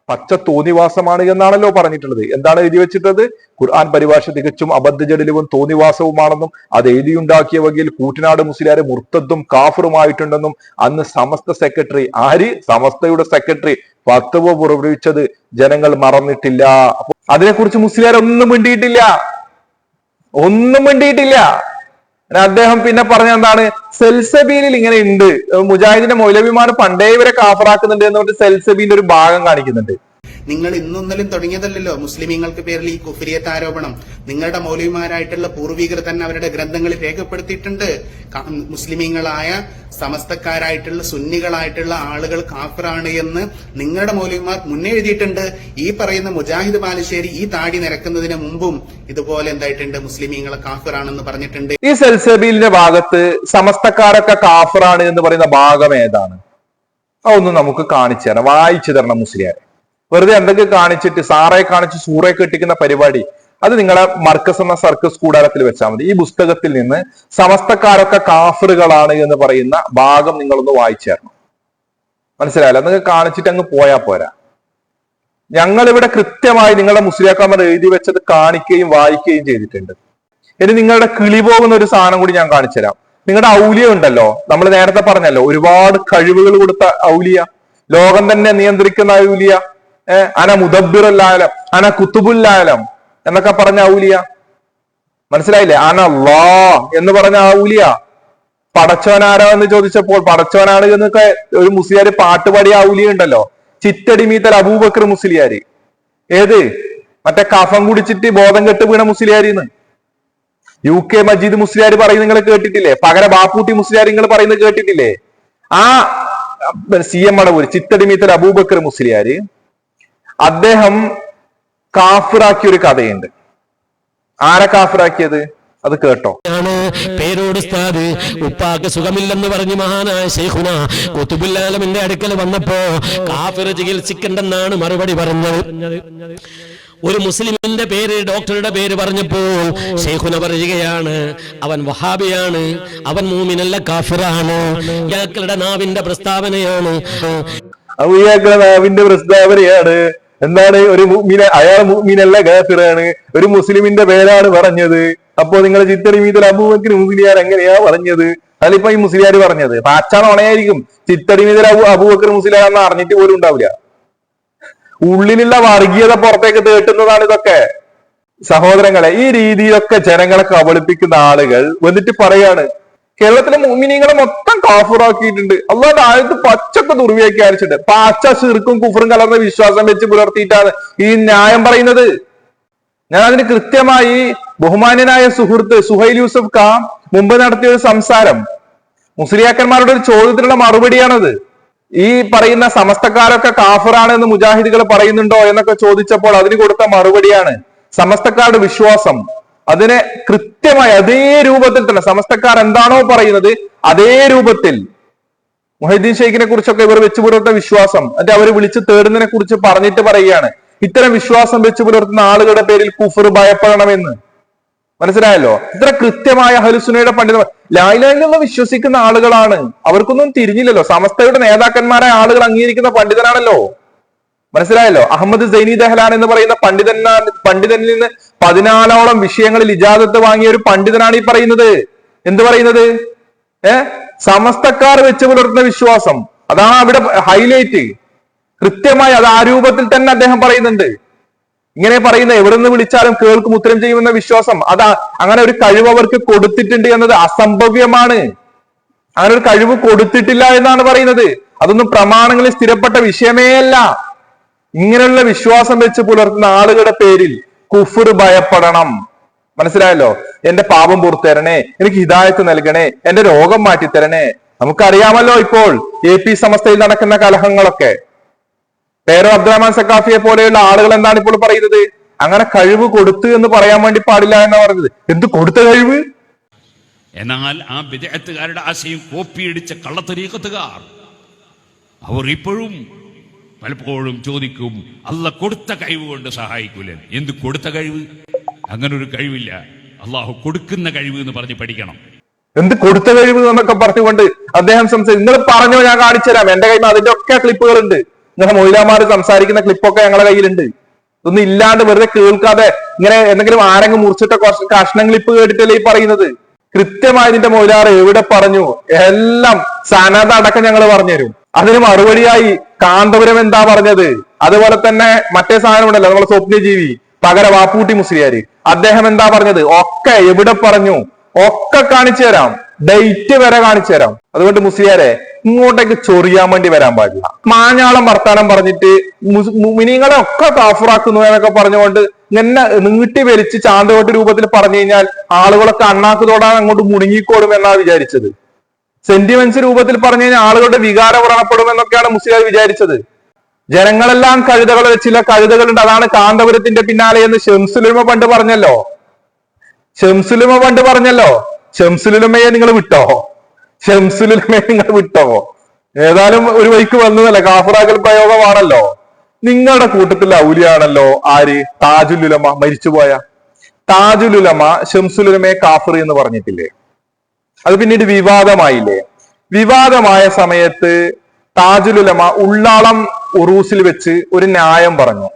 പച്ച തോന്നിവാസമാണ് എന്നാണല്ലോ പറഞ്ഞിട്ടുള്ളത്. എന്താണ് എഴുതി വെച്ചിട്ടത്? ഖുർആൻ പരിഭാഷ തികച്ചും അബദ്ധജടിലവും തോന്നിവാസവുമാണെന്നും അത് എഴുതിയുണ്ടാക്കിയ വകയിൽ കൂറ്റനാട് മുസ്ലിയാർ മുർത്തദ്ദും കാഫിറുമായിട്ടുണ്ടെന്നും അന്ന് സമസ്ത സെക്രട്ടറി സമസ്തയുടെ സെക്രട്ടറി ഫത്വ പുറപ്പെടുവിച്ചത് ജനങ്ങൾ മറന്നിട്ടില്ല. അതിനെക്കുറിച്ച് മുസ്ലിയാർ ഒന്നും മിണ്ടിയിട്ടില്ല. അദ്ദേഹം പിന്നെ പറഞ്ഞ എന്താണ്? സെൽസബീലിൽ ഇങ്ങനെ ഉണ്ട്, മുജാഹിദിന്റെ മൗലവിമാർ പണ്ടേ ഇവരെ കാഫറാക്കുന്നുണ്ട് എന്ന് പറഞ്ഞിട്ട് സെൽസബീലിന്റെ ഒരു ഭാഗം കാണിക്കുന്നുണ്ട്. നിങ്ങൾ ഇന്നൊന്നലും തുടങ്ങിയതല്ലോ മുസ്ലിമീങ്ങൾക്ക് പേരിൽ ഈ കുഫ്രിയത്ത് ആരോപണം. നിങ്ങളുടെ മൗലവിമാരായിട്ടുള്ള പൂർവികർ തന്നെ അവരുടെ ഗ്രന്ഥങ്ങളിൽ രേഖപ്പെടുത്തിയിട്ടുണ്ട്. മുസ്ലിമീങ്ങളായ സമസ്തക്കാരായിട്ടുള്ള സുന്നികളായിട്ടുള്ള ആളുകൾ കാഫിറാണ് എന്ന് നിങ്ങളുടെ മൗലവിമാർ മുന്നേ എഴുതിയിട്ടുണ്ട്. ഈ പറയുന്ന മുജാഹിദ് ബാലുശ്ശേരി ഈ താടി നിരക്കുന്നതിന് മുമ്പും ഇതുപോലെ എന്തായിട്ടുണ്ട്? മുസ്ലിമീങ്ങളെ കാഫിറാണെന്ന് പറഞ്ഞിട്ടുണ്ട്. ഈ സെൽസബീലിന്റെ ഭാഗത്ത് സമസ്തക്കാരൊക്കെ കാഫിറാണ് എന്ന് പറയുന്ന ഭാഗം ഏതാണ്? അതൊന്നും നമുക്ക് കാണിച്ചു തരണം, വായിച്ചു തരണം മുസ്ലിയാരെ. വെറുതെ എന്തൊക്കെ കാണിച്ചിട്ട് സാറെ കാണിച്ച് സൂറെ കെട്ടിക്കുന്ന പരിപാടി അത് നിങ്ങളെ മർക്കസ് എന്ന സർക്കസ് കൂടാരത്തിൽ വെച്ചാൽ മതി. ഈ പുസ്തകത്തിൽ നിന്ന് സമസ്തക്കാരൊക്കെ കാഫിറുകളാണ് എന്ന് പറയുന്ന ഭാഗം നിങ്ങളൊന്ന് വായിച്ചു തരണം. മനസ്സിലായല്ലോ? നിങ്ങൾക്ക് കാണിച്ചിട്ട് അങ്ങ് പോയാൽ പോരാ. ഞങ്ങളിവിടെ കൃത്യമായി നിങ്ങളുടെ മുസ്ലിയാക്കന്മാർ എഴുതി വെച്ചത് കാണിക്കുകയും വായിക്കുകയും ചെയ്തിട്ടുണ്ട്. ഇനി നിങ്ങളുടെ കിളി പോകുന്ന ഒരു സാധനം കൂടി ഞാൻ കാണിച്ചു തരാം. നിങ്ങളുടെ ഔലിയ ഉണ്ടല്ലോ, നമ്മൾ നേരത്തെ പറഞ്ഞല്ലോ, ഒരുപാട് കഴിവുകൾ കൊടുത്ത ഔലിയ, ലോകം തന്നെ നിയന്ത്രിക്കുന്ന ഔലിയ, അന മുദബ്ബിറുല്ലാലം, അന കുത്തുബുല്ലാലം എന്നൊക്കെ പറഞ്ഞ ഔലിയ. മനസ്സിലായില്ലേ? അന അല്ലാ എന്ന് പറഞ്ഞ ഔലിയ. പടച്ചവനാരോ എന്ന് ചോദിച്ചപ്പോൾ പടച്ചവനാണ് എന്നൊക്കെ ഒരു മുസ്ലിയാര് പാട്ടുപാടിയ ഔലിയ ഉണ്ടല്ലോ, ചിറ്റടി മീത്തൽ അബൂബക്കർ മുസ്ലിയാര്. ഏത്? മറ്റേ കഫം കുടിച്ചിട്ട് ബോധം കെട്ട് വീണ മുസ്ലിയാരിന്ന്. UK മജീദ് മുസ്ലിയാർ പറയുന്നത് നിങ്ങൾ കേട്ടിട്ടില്ലേ? പകര ബാപ്പൂട്ടി മുസ്ലിയാർ നിങ്ങൾ പറയുന്നത് കേട്ടിട്ടില്ലേ? ആ CM മടവൂർ ചിറ്റടി മീത്തൽ അബൂബക്കർ മുസ്ലിയാര് അദ്ദേഹം കാഫിറാക്കിയ ഒരു കഥയുണ്ട്. ആരെ കാഫിറാക്കിയത്? അത് കേട്ടോ. പേരോട് ഉസ്താദ് ഉപ്പാക്ക് സുഖമില്ലെന്ന് പറഞ്ഞ് മഹാനായ ശൈഖുന ഖുതുബുൽ ആലമിന്റെ അടുക്കൽ വന്നപ്പോ കാഫിർ ചികിത്സിക്കണ്ടെന്നാണ് മറുപടി പറഞ്ഞത്. ഒരു മുസ്ലിമിന്റെ പേര്, ഡോക്ടറുടെ പേര് പറഞ്ഞപ്പോൾ ശൈഖുന പറയുകയാണ് അവൻ വഹാബിയാണ്, അവൻ മൂമിനല്ല കാഫിറാണ്. ഇയാക്കളുടെ നാവിന്റെ പ്രസ്താവനയാണ്. നാവിന്റെ പ്രസ്താവനയാണ്. എന്താണ്? ഒരു മുഅ്മിനെ, അയാൾ മുഅ്മിനല്ല കാഫിറാണ്, ഒരു മുസ്ലിമിന്റെ പേരാണ് പറഞ്ഞത്. അപ്പോ നിങ്ങൾ ചിത്തടി മീതൽ അബൂബക്കർ മുസ്ലിയാർ എങ്ങനെയാ പറഞ്ഞത്? അതിലിപ്പോ ഈ മുസ്ലിയാർ പറഞ്ഞത് പാച്ചാണ് ഉണയായിരിക്കും. ചിത്തടി മീതൽ അബൂബക്കർ മുസ്ലിയാർ എന്ന് അറിഞ്ഞിട്ട് പോലും ഉണ്ടാവില്ല. ഉള്ളിലുള്ള വർഗീയത പുറത്തേക്ക് തേട്ടുന്നതാണ് ഇതൊക്കെ. സഹോദരങ്ങളെ, ഈ രീതിയിലൊക്കെ ജനങ്ങളെ കബളിപ്പിക്കുന്ന ആളുകൾ വന്നിട്ട് പറയാണ് കേരളത്തിലെ മുഅ്മിനീങ്ങളെ മൊത്തം കാഫിറാക്കിയിട്ടുണ്ട്. അള്ളാഹുവിന്റെ ആയത്ത് പച്ചക്ക് ദുർവ്യാഖ്യാനിച്ചിട്ടുണ്ട്. പാച്ച ശിർക്കും കുഫറും കലർന്ന വിശ്വാസം വെച്ച് പുലർത്തിയിട്ടാണ് ഈ ന്യായം പറയുന്നത്. ഞാൻ അതിന് കൃത്യമായി ബഹുമാന്യനായ സുഹൃത്ത് സുഹൈൽ യൂസഫ് ഖാ മുമ്പ് നടത്തിയ ഒരു സംസാരം, മുസ്ലിയാക്കന്മാരുടെ ഒരു ചോദ്യത്തിനുള്ള മറുപടിയാണത്. ഈ പറയുന്ന സമസ്തക്കാരൊക്കെ കാഫിറാണെന്ന് മുജാഹിദുകൾ പറയുന്നുണ്ടോ എന്നൊക്കെ ചോദിച്ചപ്പോൾ അതിന് കൊടുത്ത മറുപടിയാണ്. സമസ്തക്കാരുടെ വിശ്വാസം അതിനെ കൃത്യമായി അതേ രൂപത്തിൽ തന്നെ സമസ്തക്കാർ എന്താണോ പറയുന്നത് അതേ രൂപത്തിൽ മുഹൈദ്ദീൻ ഷെയ്ഖിനെ കുറിച്ചൊക്കെ ഇവർ വെച്ചു പുലർത്തുന്ന വിശ്വാസം എന്നിട്ട് അവർ വിളിച്ച് തേടുന്നതിനെ കുറിച്ച് പറഞ്ഞിട്ട് പറയുകയാണ് ഇത്തരം വിശ്വാസം വെച്ച് പുലർത്തുന്ന ആളുകളുടെ പേരിൽ കുഫർ ഭയപ്പെടണമെന്ന്. മനസ്സിലായല്ലോ? ഇത്ര കൃത്യമായ അഹ്ലുസുന്നയുടെ പണ്ഡിതന്മാർ ലാ ഇലാഹ ഇല്ലല്ലാഹ് വിശ്വസിക്കുന്ന ആളുകളാണ്. അവർക്കൊന്നും തിരിഞ്ഞില്ലല്ലോ. സമസ്തയുടെ നേതാക്കന്മാരായ ആളുകൾ അംഗീകരിക്കുന്ന പണ്ഡിതനാണല്ലോ. മനസ്സിലായല്ലോ? അഹമ്മദ് സൈനി ദഹ്ലാൻ എന്ന് പറയുന്ന പണ്ഡിതനിൽ നിന്ന് 14ഓളം വിഷയങ്ങളിൽ ഇജാസത്ത് വാങ്ങിയ ഒരു പണ്ഡിതനാണ് ഈ പറയുന്നത്. എന്ത് പറയുന്നത്? സമസ്തക്കാർ വെച്ച് പുലർത്തുന്ന വിശ്വാസം, അതാണ് അവിടെ ഹൈലൈറ്റ്. കൃത്യമായി അത് ആ രൂപത്തിൽ തന്നെ അദ്ദേഹം പറയുന്നുണ്ട്. ഇങ്ങനെ പറയുന്ന എവിടെ നിന്ന് വിളിച്ചാലും കേൾക്കും, ഉത്തരം ചെയ്യുമെന്ന വിശ്വാസം, അതാ അങ്ങനെ ഒരു കഴിവ് അവർക്ക് കൊടുത്തിട്ടുണ്ട് എന്നത് അസംഭവ്യമാണ്. അങ്ങനെ ഒരു കഴിവ് കൊടുത്തിട്ടില്ല എന്നാണ് പറയുന്നത്. അതൊന്നും പ്രമാണങ്ങളിൽ സ്ഥിരപ്പെട്ട വിഷയമേ അല്ല. ഇങ്ങനെയുള്ള വിശ്വാസം വെച്ച് പുലർത്തുന്ന ആളുകളുടെ പേരിൽ കുഫർ ഭയപ്പെടണം. മനസ്സിലായല്ലോ? എന്റെ പാപം പുറത്തു തരണേ, എനിക്ക് ഹിദായത്ത് നൽകണേ, എന്റെ രോഗം മാറ്റിത്തരണേ. നമുക്കറിയാമല്ലോ ഇപ്പോൾ AP സമസ്തയിൽ നടക്കുന്ന കലഹങ്ങളൊക്കെ. പേരോ അബ്ദുറഹ്മാൻ സക്കാഫിയെ പോലെയുള്ള ആളുകൾ എന്താണ് ഇപ്പോൾ പറയുന്നത്? അങ്ങനെ കഴിവ് കൊടുത്തു എന്ന് പറയാൻ വേണ്ടി പാടില്ല എന്നാ പറഞ്ഞത്. എന്ത് കൊടുത്ത കഴിവ്? എന്നാൽ ആ ബിദ്അത്തുകാരുടെ ആശയം കോപ്പിയടിച്ച കള്ളത്തരീഖത്തുകാർ അവർ ഇപ്പോഴും പലപ്പോഴും ചോദിക്കും, അല്ല കൊടുത്ത കഴിവ് കൊണ്ട് സഹായിക്കൂലേ? എന്ത് കൊടുത്ത കഴിവ്? അങ്ങനെ ഒരു കഴിവില്ല. അള്ളാഹു കൊടുക്കുന്ന കഴിവ് എന്ന് പറഞ്ഞ് പഠിക്കണം. എന്ത് കൊടുത്ത കഴിവ് എന്നൊക്കെ പറഞ്ഞുകൊണ്ട് അദ്ദേഹം സംസാരിച്ചു. നിങ്ങൾ പറഞ്ഞോ, ഞാൻ കാണിച്ചു തരാം. എന്റെ കയ്യിൽ അതിന്റെ ഒക്കെ ക്ലിപ്പുകളുണ്ട്. ഇങ്ങനെ മൊയ്ലാമാര് സംസാരിക്കുന്ന ക്ലിപ്പൊക്കെ ഞങ്ങളുടെ കയ്യിലുണ്ട്. ഇതൊന്നും ഇല്ലാണ്ട് വെറുതെ കേൾക്കാതെ ഇങ്ങനെ എന്തെങ്കിലും ആരെങ്കിലും മുറിച്ചിട്ട കുറച്ച് കഷ്ണം ക്ലിപ്പ് കേട്ടിട്ടല്ലേ ഈ പറയുന്നത്. കൃത്യമായി ഇതിന്റെ മൊയ്ലാറ് എവിടെ പറഞ്ഞു എല്ലാം സനത അടക്കം ഞങ്ങൾ പറഞ്ഞുതരും. അതിന് മറുപടിയായി കാന്തപുരം എന്താ പറഞ്ഞത്, അതുപോലെ തന്നെ മറ്റേ സാധനം ഉണ്ടല്ലോ നമ്മളെ സ്വപ്നജീവി പകര വാപ്പൂട്ടി മുസ്ലിയാര്, അദ്ദേഹം എന്താ പറഞ്ഞത് ഒക്കെ എവിടെ പറഞ്ഞു ഒക്കെ കാണിച്ചു തരാം. ഡേറ്റ് വരെ കാണിച്ചു തരാം. അതുകൊണ്ട് മുസ്ലിയാരെ ഇങ്ങോട്ടേക്ക് ചൊറിയാൻ വേണ്ടി വരാൻ പാടില്ല. മാഞ്ഞാളം വർത്താനം പറഞ്ഞിട്ട് മുഅ്മിനീങ്ങളെ ഒക്കെ കാഫിറാക്കുന്നു എന്നൊക്കെ പറഞ്ഞുകൊണ്ട് ഇങ്ങനെ നീട്ടി വലിച്ച് ചാന്തോട്ട് രൂപത്തിൽ പറഞ്ഞു കഴിഞ്ഞാൽ ആളുകളൊക്കെ അണ്ണാക്ക് തൊടാൻ അങ്ങോട്ട് മുണുങ്ങിക്കോടും എന്നാണ് വിചാരിച്ചത്. സെന്റിമെന്റ്സ് രൂപത്തിൽ പറഞ്ഞു കഴിഞ്ഞാൽ ആളുകളുടെ വികാരം വ്രണപ്പെടും എന്നൊക്കെയാണ് മുസ്ലിയാർ വിചാരിച്ചത്. ജനങ്ങളെല്ലാം കഴുതകളെ ചില കഴുതകളുണ്ട്, അതാണ് കാന്തപുരത്തിന്റെ പിന്നാലെ എന്ന് ഷംസുലുലമ പണ്ട് പറഞ്ഞല്ലോ. ഷംസുലുലമയെ നിങ്ങൾ വിട്ടോ? ഏതായാലും ഒരു വഴിക്ക് വന്നതല്ലേ, കാഫിറാക്കൽ പ്രയോഗമാണല്ലോ. നിങ്ങളുടെ കൂട്ടത്തിൽ ഔലിയാണല്ലോ ആര്? താജുലുലമ, മരിച്ചുപോയ താജുലുലമ ഷംസുലുലമയെ കാഫിർ എന്ന് പറഞ്ഞിട്ടില്ലേ? അത് പിന്നീട് വിവാദമായില്ലേ? വിവാദമായ സമയത്ത് താജുലുലമ ഉള്ളാളം ഉറൂസിൽ വെച്ച് ഒരു ന്യായം പറഞ്ഞു.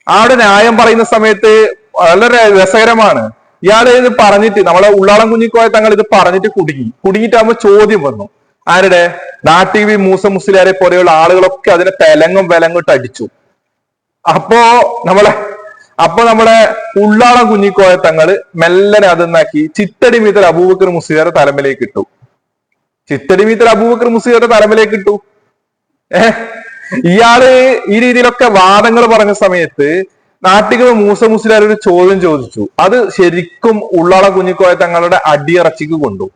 ആടെ ന്യായം പറയുന്ന സമയത്ത് വളരെ രസകരമാണ്. ഇയാള് ഇത് പറഞ്ഞിട്ട് നമ്മളെ ഉള്ളാളം കുഞ്ഞിക്കോയ തങ്ങൾ ഇത് പറഞ്ഞിട്ട് കുടുങ്ങിയിട്ടാകുമ്പോ ചോദ്യം വന്നു. ആരുടെ? നാട്ടിവി മൂസ മുസ്ലിയാരെ പോലെയുള്ള ആളുകളൊക്കെ അതിനെ തെലങ്ങും വിലങ്ങിട്ട് അടിച്ചു. അപ്പോ നമ്മളെ ഉള്ളാളം കുഞ്ഞിക്കോയ തങ്ങള് മെല്ലനെ അതെന്നാക്കി ചിത്തടി മീത്തൽ അബൂബക്കർ മുസ്ലിയാരുടെ തലമിലേക്ക് ഇട്ടു. ഇയാള് ഈ രീതിയിലൊക്കെ വാദങ്ങൾ പറഞ്ഞ സമയത്ത് നാട്ടിക മൂസ മുസ്ലിയാർ ഒരു ചോദ്യം ചോദിച്ചു. അത് ശരിക്കും ഉള്ളാളം കുഞ്ഞിക്കോയ തങ്ങളുടെ അടിയറച്ചിക്ക് കൊണ്ടു.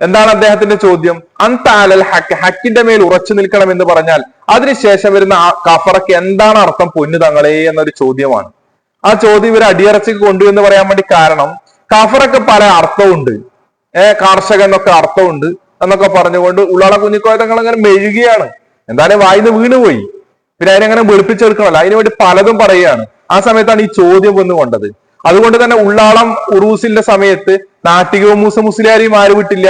എന്താണ് അദ്ദേഹത്തിന്റെ ചോദ്യം? അൻതാലൽ ഹക്ക്, ഹക്കിന്റെ മേൽ ഉറച്ചു നിൽക്കണം എന്ന് പറഞ്ഞാൽ അതിനുശേഷം വരുന്ന ആ കഫറക്ക് എന്താണ് അർത്ഥം പൊന്നു തങ്ങളെ എന്നൊരു ചോദ്യമാണ്. ആ ചോദ്യം ഇവർ അടിയറച്ചിക്ക് കൊണ്ടു എന്ന് പറയാൻ വേണ്ടി കാരണം കാഫറൊക്കെ പല അർത്ഥമുണ്ട്, കാർഷകൻ എന്നൊക്കെ അർത്ഥമുണ്ട് എന്നൊക്കെ പറഞ്ഞുകൊണ്ട് ഉള്ളാള കുഞ്ഞിക്കോയ തങ്ങൾ അങ്ങനെ മെഴുകിയാണ്. എന്തായാലും വായിന്ന് വീണുപോയി, പിന്നെ അതിനെങ്ങനെ വെളുപ്പിച്ചെടുക്കണമല്ലോ, അതിനു വേണ്ടി പലതും പറയുകയാണ്. ആ സമയത്താണ് ഈ ചോദ്യം വന്നു കൊണ്ടത്. അതുകൊണ്ട് തന്നെ ഉള്ളാളം ഉറൂസിന്റെ സമയത്ത് നാട്ടികവും മൂസ മുസ്ലിയാരെയും ആര് വിട്ടില്ല?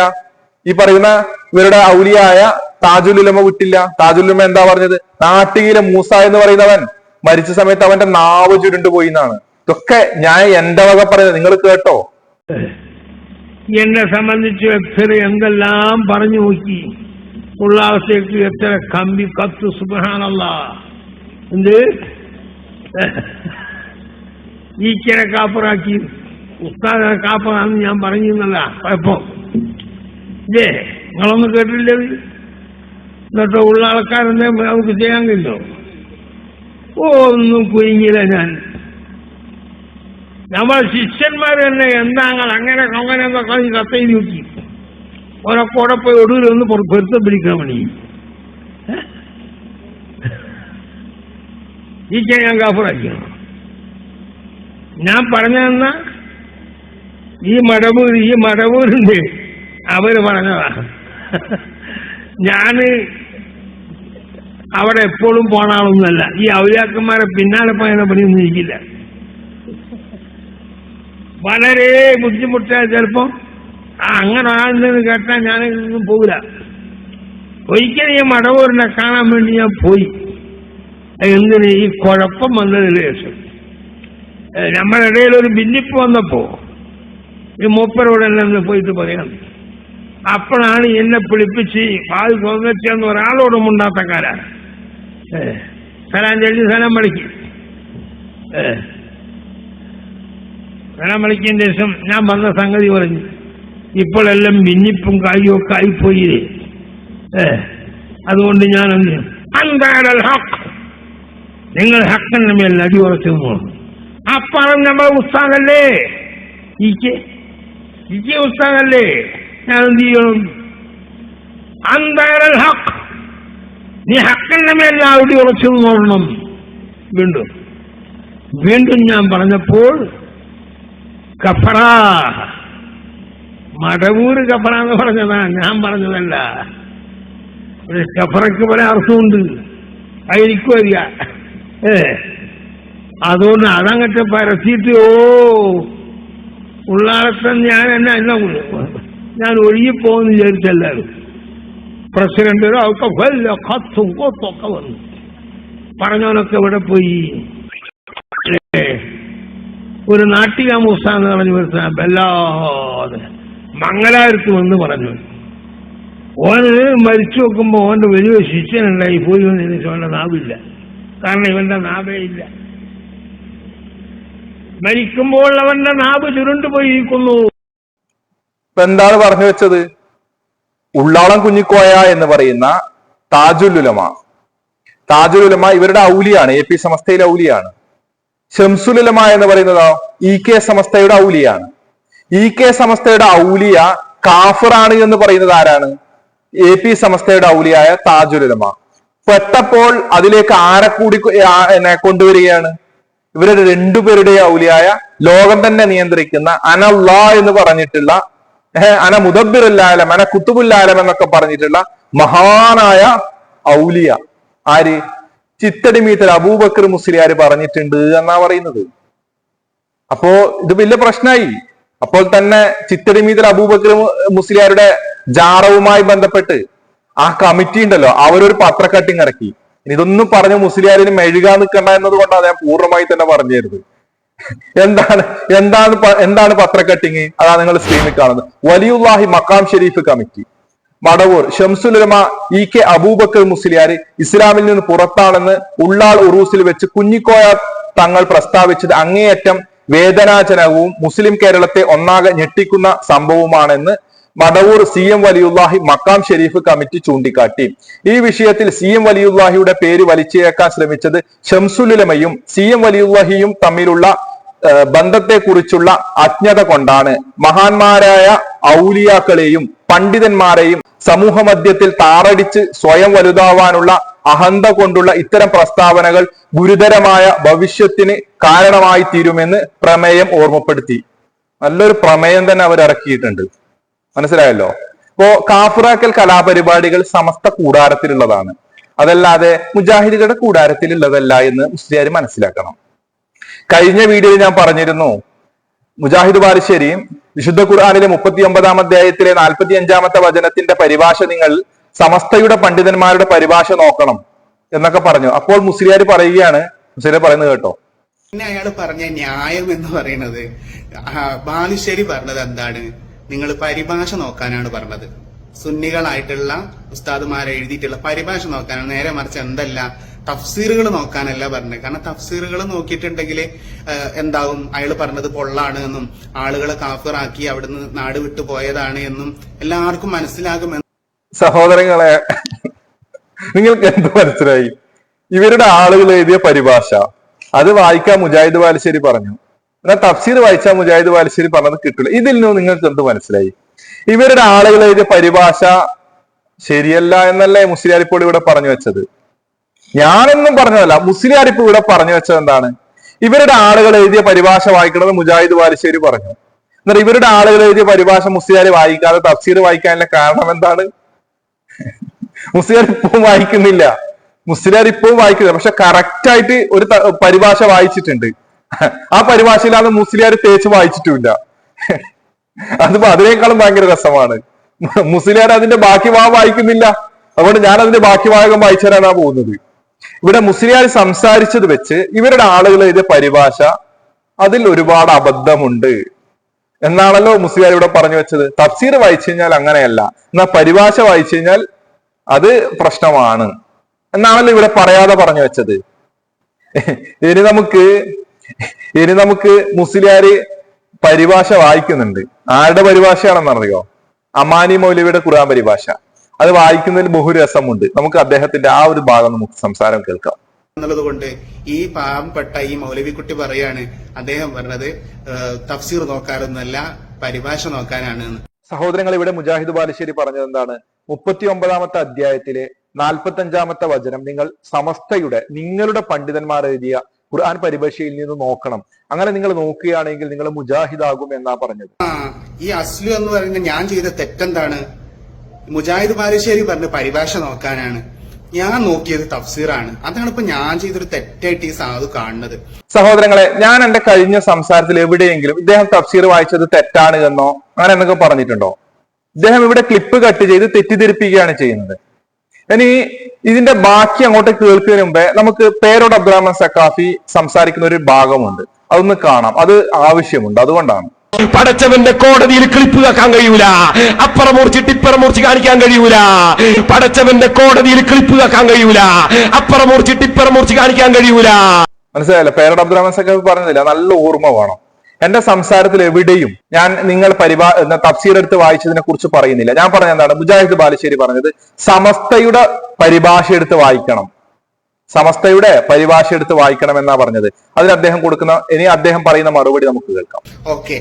ഈ പറയുന്ന ഇവരുടെ ഔലിയായ താജുൽ ഉലമ വിട്ടില്ല. താജുൽ ഉലമ എന്താ പറഞ്ഞത്? നാട്ടികയിലെ മൂസ എന്ന് പറയുന്നവൻ മരിച്ച സമയത്ത് അവന്റെ നാവ് ചുരുണ്ടുപോയി എന്നാണ്. ഇതൊക്കെ ഞാൻ എന്റെ വക പറയുന്നത്, നിങ്ങൾ കേട്ടോ? എന്നെ സംബന്ധിച്ച് എത്ര എന്തെല്ലാം പറഞ്ഞു നോക്കി, ഉള്ള അവസ്ഥയ്ക്ക് എത്ര കമ്പി കത്ത്. സുബ്ഹാനല്ലാഹ്. എന്ത് ഈ കിനെ കാപ്പറാക്കി ഉസ്താദെ കാപ്പറാന്ന് ഞാൻ പറഞ്ഞിരുന്നല്ല കുഴപ്പം ഇല്ലേ? നിങ്ങളൊന്നും കേട്ടില്ലേ? എന്നിട്ട് ഉള്ള ആൾക്കാരെന്നെ നമുക്ക് ചെയ്യാൻ കഴിയോ? ഒന്നും കുരുങ്ങിയില്ല. നമ്മളെ ശിഷ്യന്മാർ തന്നെ എന്താ അങ്ങനെ അങ്ങനെ എന്നൊക്കെ കത്തെഴുതി നോക്കി ഓരൊക്കെ പോയി ഒടുവിലൊന്ന് പൊരുത്തം പിടിക്കാൻ വേണ്ടി ഈ ഞാൻ കാഫറാക്കിയാണ്. ഞാൻ പറഞ്ഞതെന്ന ഈ മടവൂരുണ്ട് അവര് പറഞ്ഞതാ. ഞാന് അവിടെ എപ്പോഴും പോണ ആളൊന്നുമല്ല. ഈ ഔലിയാക്കന്മാരെ പിന്നാലെ പോയതിനെ പണിയൊന്നും ഇരിക്കില്ല. വളരെ ബുദ്ധിമുട്ടായ ചിലപ്പോ അങ്ങനെ ആളുണ്ടെന്ന് കേട്ടാൽ ഞാനൊന്നും പോകില്ല. ഒരിക്കലും ഈ മടവൂരിനെ കാണാൻ വേണ്ടി ഞാൻ പോയി. എന്തിന്? ഈ കുഴപ്പം വന്നതിന് ശേഷം നമ്മുടെ ഇടയിൽ ഒരു ഭിന്നിപ്പ് വന്നപ്പോ ഈ മൂപ്പരോടെല്ലാം പോയിട്ട് പറയാം. അപ്പോഴാണ് എന്നെ പിടിപ്പിച്ച് പാൽ സ്വന്തം ഒരാളോടും ഉണ്ടാത്തക്കാരാണ്. സലാം ചൊല്ലി സലാം മടക്കി സലാം മടക്കിയതിന് ശേഷം ഞാൻ വന്ന സംഗതി പറഞ്ഞു. ഇപ്പോഴെല്ലാം ഭിന്നിപ്പും കായും ഒക്കെ ആയിപ്പോയി. അതുകൊണ്ട് ഞാൻ എന്തായാലും ഹക്ക്, നിങ്ങൾ ഹക്കിന്റെ മേൽ അടിയുറച്ചു പോകണം. അപ്പറം നമ്മളെ ഉസ്താദല്ലേ, ഇക്ക് ഉസ്താദല്ലേ, ഞാൻ എന്ത് ചെയ്യണം? എന്തായാലും ഹക്ക്, നീ ഹക്കിന്റെ മേൽ അടിയുറച്ചു നോക്കണം. വീണ്ടും ഞാൻ പറഞ്ഞപ്പോൾ കഫറ, മടവൂര് കഫറ എന്ന് പറഞ്ഞതാ, ഞാൻ പറഞ്ഞതല്ല. കഫറയ്ക്ക് പല അർത്ഥമുണ്ട്, അതെനിക്കും അറിയാം. അതുകൊണ്ട് അതങ്ങട്ട് പരത്തിയിട്ട് ഉള്ളാളത്തെ ഞാൻ ഒഴുകിപ്പോന്ന് വിചാരിച്ചല്ലാരും. പ്രസിഡന്റ് കത്തും കൊത്തൊക്കെ വന്നു. പറഞ്ഞവനൊക്കെ ഇവിടെ പോയി. ഒരു നാട്ടിക മൂസ എന്ന് പറഞ്ഞു വരുത്താൻ വല്ലാതെ മംഗലാപുരത്ത് വന്ന് പറഞ്ഞു. ഓന് മരിച്ചു നോക്കുമ്പോ ഓന്റെ വലിയ ശിഷ്യനുണ്ടായി പോയി വന്നതിന് അവന്റെ നാവില്ല. കാരണം ഇവന്റെ നാവേ ഇല്ല. മരിക്കുമ്പോൾ അവന്റെ നാവ് ചുരുണ്ടുപോയിരിക്കുന്നു. എന്താണ് പറഞ്ഞു വെച്ചത്? ഉള്ളാളം കുഞ്ഞിക്കോയ എന്ന് പറയുന്ന താജുൽ ഉലമ ഇവരുടെ ഔലിയാണ്, AP സമസ്തയിലെ ഔലിയാണ്. ഷംസുൽ ഉലമ എന്ന് പറയുന്നതോ EK സമസ്തയുടെ ഔലിയാണ്. EK സമസ്തയുടെ ഔലിയ കാഫിറാണ് എന്ന് പറയുന്നത് ആരാണ്? AP സമസ്തയുടെ ഔലിയായ താജുൽ ഉലമ. പെട്ടപ്പോൾ അതിലേക്ക് ആരെ കൂടി കൊണ്ടുവരികയാണ്? ഇവരുടെ രണ്ടുപേരുടെ ഔലിയായ ലോകം തന്നെ നിയന്ത്രിക്കുന്ന അനല്ലാ എന്ന് പറഞ്ഞിട്ടുള്ള അന മുദബ്ബിറുല്ലാലം അന കുത്തുബുല്ലാലം എന്നൊക്കെ പറഞ്ഞിട്ടുള്ള മഹാനായ ഔലിയ ആര്? ചിത്തടിമീത്തൽ അബൂബക്കർ മുസ്ലിയാർ പറഞ്ഞിട്ടുണ്ട് എന്നാ പറയുന്നത്. അപ്പോ ഇത് വലിയ പ്രശ്നമായി. അപ്പോൾ തന്നെ ചിത്തടിമീത്തൽ അബൂബക്കർ മുസ്ലിയാരുടെ ജാറവുമായി ബന്ധപ്പെട്ട് ആ കമ്മിറ്റി ഉണ്ടല്ലോ, അവരൊരു പത്രക്കട്ടിങ് ഇറക്കി. ഇതൊന്നും പറഞ്ഞ് മുസ്ലിയാരിന് മെഴുകാൻ നിൽക്കണ്ട എന്നത് കൊണ്ടാണ് ഞാൻ പൂർണ്ണമായി തന്നെ പറഞ്ഞു തരുന്നത്. എന്താണ് പത്രക്കട്ടിങ്? അതാ നിങ്ങൾ സ്ക്രീനിൽ കാണുന്നത്. വലിയുല്ലാഹി മക്കാം ഷെരീഫ് കമ്മിറ്റി മടവൂർ ഷംസുൽ ഉലമ EK അബൂബക്കർ മുസ്ലിയാർ ഇസ്ലാമിൽ നിന്ന് പുറത്താണെന്ന് ഉള്ളാൾ ഉറൂസിൽ വെച്ച് കുഞ്ഞിക്കോയ തങ്ങൾ പ്രസ്താവിച്ചത് അങ്ങേയറ്റം വേദനാജനകവും മുസ്ലിം കേരളത്തെ ഒന്നാകെ ഞെട്ടിക്കുന്ന സംഭവമാണെന്ന് മടവൂർ CM വലിയുല്ലാഹി മക്കാം ഷെരീഫ് കമ്മിറ്റി ചൂണ്ടിക്കാട്ടി. ഈ വിഷയത്തിൽ CM വലിയുല്ലാഹിയുടെ പേര് വലിച്ചേക്കാൻ ശ്രമിച്ചത് ഷംസുൽ ഉലമയും CM വലിയുല്ലാഹിയും തമ്മിലുള്ള ബന്ധത്തെക്കുറിച്ചുള്ള അജ്ഞത കൊണ്ടാണ്. മഹാന്മാരായ ഔലിയാക്കളെയും പണ്ഡിതന്മാരെയും സമൂഹ മധ്യത്തിൽ താറടിച്ച് സ്വയം വലുതാവാനുള്ള അഹന്ത കൊണ്ടുള്ള ഇത്തരം പ്രസ്താവനകൾ ഗുരുതരമായ ഭവിഷ്യത്തിന് കാരണമായി തീരുമെന്ന് പ്രമേയം ഓർമ്മപ്പെടുത്തി. നല്ലൊരു പ്രമേയം തന്നെ അവർ ഇറക്കിയിട്ടുണ്ട്. മനസ്സിലായല്ലോ? ഇപ്പോ കാഫിറാക്കൽ കലാപരിപാടികൾ സമസ്ത കൂടാരത്തിലുള്ളതാണ്, അതല്ലാതെ മുജാഹിദുകളുടെ കൂടാരത്തിലുള്ളതല്ല എന്ന് മുസ്ലിയാർ മനസ്സിലാക്കണം. കഴിഞ്ഞ വീഡിയോയിൽ ഞാൻ പറഞ്ഞിരുന്നു, മുജാഹിദ് ബാലുശ്ശേരി വിശുദ്ധ ഖുർആനിലെ 39-ാം അധ്യായത്തിലെ 45-ാമത്തെ വചനത്തിന്റെ പരിഭാഷ നിങ്ങൾ സമസ്തയുടെ പണ്ഡിതന്മാരുടെ പരിഭാഷ നോക്കണം എന്നൊക്കെ പറഞ്ഞു. അപ്പോൾ മുസ്ലിയാർ പറയുകയാണ്, മുസ്ലിയാർ പറയുന്നത് കേട്ടോ. പിന്നെ അയാൾ പറഞ്ഞ ന്യായം എന്ന് പറയുന്നത് ബാലുശ്ശേരി പറഞ്ഞത് എന്താണ്? നിങ്ങൾ പരിഭാഷ നോക്കാനാണ് പറഞ്ഞത്. സുന്നികളായിട്ടുള്ള ഉസ്താദുമാരെ എഴുതിയിട്ടുള്ള പരിഭാഷ നോക്കാനാണ്. നേരെ മറിച്ച് എന്തല്ല, തഫ്സീറുകൾ നോക്കാനല്ല പറഞ്ഞത്. കാരണം തഫ്സീറുകൾ നോക്കിയിട്ടുണ്ടെങ്കിൽ എന്താവും, അയാൾ പറഞ്ഞത് പൊള്ളാണ് എന്നും ആളുകളെ കാഫിറാക്കി അവിടുന്ന് നാട് വിട്ടു പോയതാണ് എന്നും എല്ലാവർക്കും മനസ്സിലാകുമെന്ന്. സഹോദരങ്ങളെ, നിങ്ങൾക്ക് എന്ത് മനസ്സിലായി? ഇവരുടെ ആളുകൾ എഴുതിയ പരിഭാഷ അത് വായിക്കാൻ മുജാഹിദ് ബാലുശ്ശേരി പറഞ്ഞു, എന്നാൽ തഫ്സീർ വായിച്ചാൽ മുജാഹിദ് ബാലുശ്ശേരി പറഞ്ഞത് കിട്ടില്ല. ഇതിൽ നിന്ന് നിങ്ങൾക്ക് എന്ത് മനസ്സിലായി? ഇവരുടെ ആളുകൾ എഴുതിയ പരിഭാഷ ശരിയല്ല എന്നല്ലേ മുസ്ലിയാർ ഇപ്പോൾ ഇവിടെ പറഞ്ഞു വെച്ചത്? ഞാനൊന്നും പറഞ്ഞതല്ല, മുസ്ലിയാർ ഇപ്പോൾ ഇവിടെ പറഞ്ഞു വെച്ചത് എന്താണ്? ഇവരുടെ ആളുകൾ എഴുതിയ പരിഭാഷ വായിക്കണമെന്ന് മുജാഹിദ് ബാലുശ്ശേരി പറഞ്ഞു. എന്നാൽ ഇവരുടെ ആളുകൾ എഴുതിയ പരിഭാഷ മുസ്ലിയാർ വായിക്കാതെ തഫ്സീർ വായിക്കാനുള്ള കാരണം എന്താണ്? മുസ്ലിയാർ ഇപ്പവും വായിക്കുന്നില്ല, മുസ്ലിയാർ ഇപ്പവും വായിക്കുന്നില്ല. പക്ഷെ കറക്റ്റ് ആയിട്ട് ഒരു പരിഭാഷ വായിച്ചിട്ടുണ്ട്. ആ പരിഭാഷയിലാണ് മുസ്ലിയാർ തേച്ച് വായിച്ചിട്ടുമില്ല. അതിപ്പോ അതിനേക്കാളും ഭയങ്കര രസമാണ്. മുസ്ലിയാർ അതിന്റെ ബാക്കി ഭാഗം വായിക്കുന്നില്ല. അതുകൊണ്ട് ഞാൻ അതിന്റെ ബാക്കി ഭാഗം വായിച്ചു തരാനാ പോകുന്നത്. ഇവിടെ മുസ്ലിയാർ സംസാരിച്ചത് വെച്ച് ഇവരുടെ ആളുകൾ എഴുതിയ പരിഭാഷ അതിൽ ഒരുപാട് അബദ്ധമുണ്ട് എന്നാണല്ലോ മുസ്ലിയാർ ഇവിടെ പറഞ്ഞു വെച്ചത്. തഫ്സീർ വായിച്ചു കഴിഞ്ഞാൽ അങ്ങനെയല്ല, എന്നാൽ പരിഭാഷ വായിച്ചു കഴിഞ്ഞാൽ അത് പ്രശ്നമാണ് എന്നാണല്ലോ ഇവിടെ പറയാതെ പറഞ്ഞു വെച്ചത്. ഇനി നമുക്ക് മുസ്ലിയാര് പരിഭാഷ വായിക്കുന്നുണ്ട്. ആരുടെ പരിഭാഷയാണെന്നറിയോ? അമാനി മൗലവിയുടെ ഖുർആൻ പരിഭാഷ. അത് വായിക്കുന്നതിൽ ബഹുരസമുണ്ട്. നമുക്ക് അദ്ദേഹത്തിന്റെ ആ ഒരു ഭാഗം നമുക്ക് സംസാരം കേൾക്കാം. എന്നുള്ളത് കൊണ്ട് ഈ പാവപ്പെട്ട ഈ മൗലവിക്കുട്ടി പറയാണ്, അദ്ദേഹം പറഞ്ഞത് തഫ്സീർ നോക്കാറൊന്നല്ല പരിഭാഷ നോക്കാനാണ്. സഹോദരങ്ങൾ, ഇവിടെ മുജാഹിദ് ബാലുശ്ശേരി പറഞ്ഞത് എന്താണ്? 39-ാമത്തെ അധ്യായത്തിലെ 45-ാമത്തെ വചനം നിങ്ങൾ സമസ്തയുടെ നിങ്ങളുടെ പണ്ഡിതന്മാർ എഴുതിയ ഖുർആൻ പരിഭാഷയിൽ നിന്ന് നോക്കണം. അങ്ങനെ നിങ്ങൾ നോക്കുകയാണെങ്കിൽ നിങ്ങൾ മുജാഹിദാകും എന്നാ പറഞ്ഞത്. ഈ അസ്ലു എന്ന് പറയുന്നത് ഞാൻ ചെയ്ത തെറ്റെന്താണ്? മുജാഹിദ് ബാലുശ്ശേരി പറഞ്ഞ് പരിഭാഷ നോക്കാനാണ്, ഞാൻ നോക്കിയത് തഫ്സീറാണ്. അതാണ് ഇപ്പൊ ഞാൻ ചെയ്തൊരു തെറ്റായിട്ട് ഈ സാധു കാണുന്നത്. സഹോദരങ്ങളെ, ഞാൻ എന്റെ കഴിഞ്ഞ സംസാരത്തിൽ എവിടെയെങ്കിലും ഇദ്ദേഹം തഫ്സീർ വായിച്ചത് തെറ്റാണ് എന്നോ അങ്ങനെ എന്തൊക്കെ പറഞ്ഞിട്ടുണ്ടോ? ഇദ്ദേഹം ഇവിടെ ക്ലിപ്പ് കട്ട് ചെയ്ത് തെറ്റിദ്ധരിപ്പിക്കുകയാണ് ചെയ്യുന്നത്. ഇനി ഇതിന്റെ ബാക്കി അങ്ങോട്ട് കേൾക്കുന്നതിന് മുമ്പേ നമുക്ക് പേരോട് അബ്ദുറഹ്മാൻ സഖാഫി സംസാരിക്കുന്ന ഒരു ഭാഗമുണ്ട്, അതൊന്ന് കാണാം. അത് ആവശ്യമുണ്ട്, അതുകൊണ്ടാണ്. പടച്ചവന്റെ കോടതിയിൽ ക്ലിപ്പ് വെക്കാൻ കഴിയൂല, അപ്പുറം മുറിച്ചിട്ട് ഇപ്പുറം മുറിച്ച് കാണിക്കാൻ കഴിയൂല. പടച്ചവന്റെ കോടതിയിൽ ക്ലിപ്പ് വെക്കാൻ കഴിയൂല, അപ്പുറം മുറിച്ചിട്ട് ഇപ്പുറം മുറിച്ച് കാണിക്കാൻ കഴിയൂല. മനസ്സിലായല്ലോ? പേരോട് അബ്ദുറഹ്മാൻ സഖാഫി പറഞ്ഞില്ല, നല്ല ഓർമ്മ വേണം. എന്റെ സംസാരത്തിൽ എവിടെയും ഞാൻ നിങ്ങൾ തഫ്സീർ എടുത്ത് വായിച്ചതിനെ കുറിച്ച് പറയുന്നില്ല. ഞാൻ പറഞ്ഞ എന്താണ്? മുജാഹിദ് ബാലുശ്ശേരി പറഞ്ഞത് സമസ്തയുടെ പരിഭാഷ എടുത്ത് വായിക്കണം, സമസ്തയുടെ പരിഭാഷ എടുത്ത് വായിക്കണം എന്നാ പറഞ്ഞത്. അതിന് അദ്ദേഹം പറയുന്ന മറുപടി നമുക്ക് കേൾക്കാം. ഓക്കെ,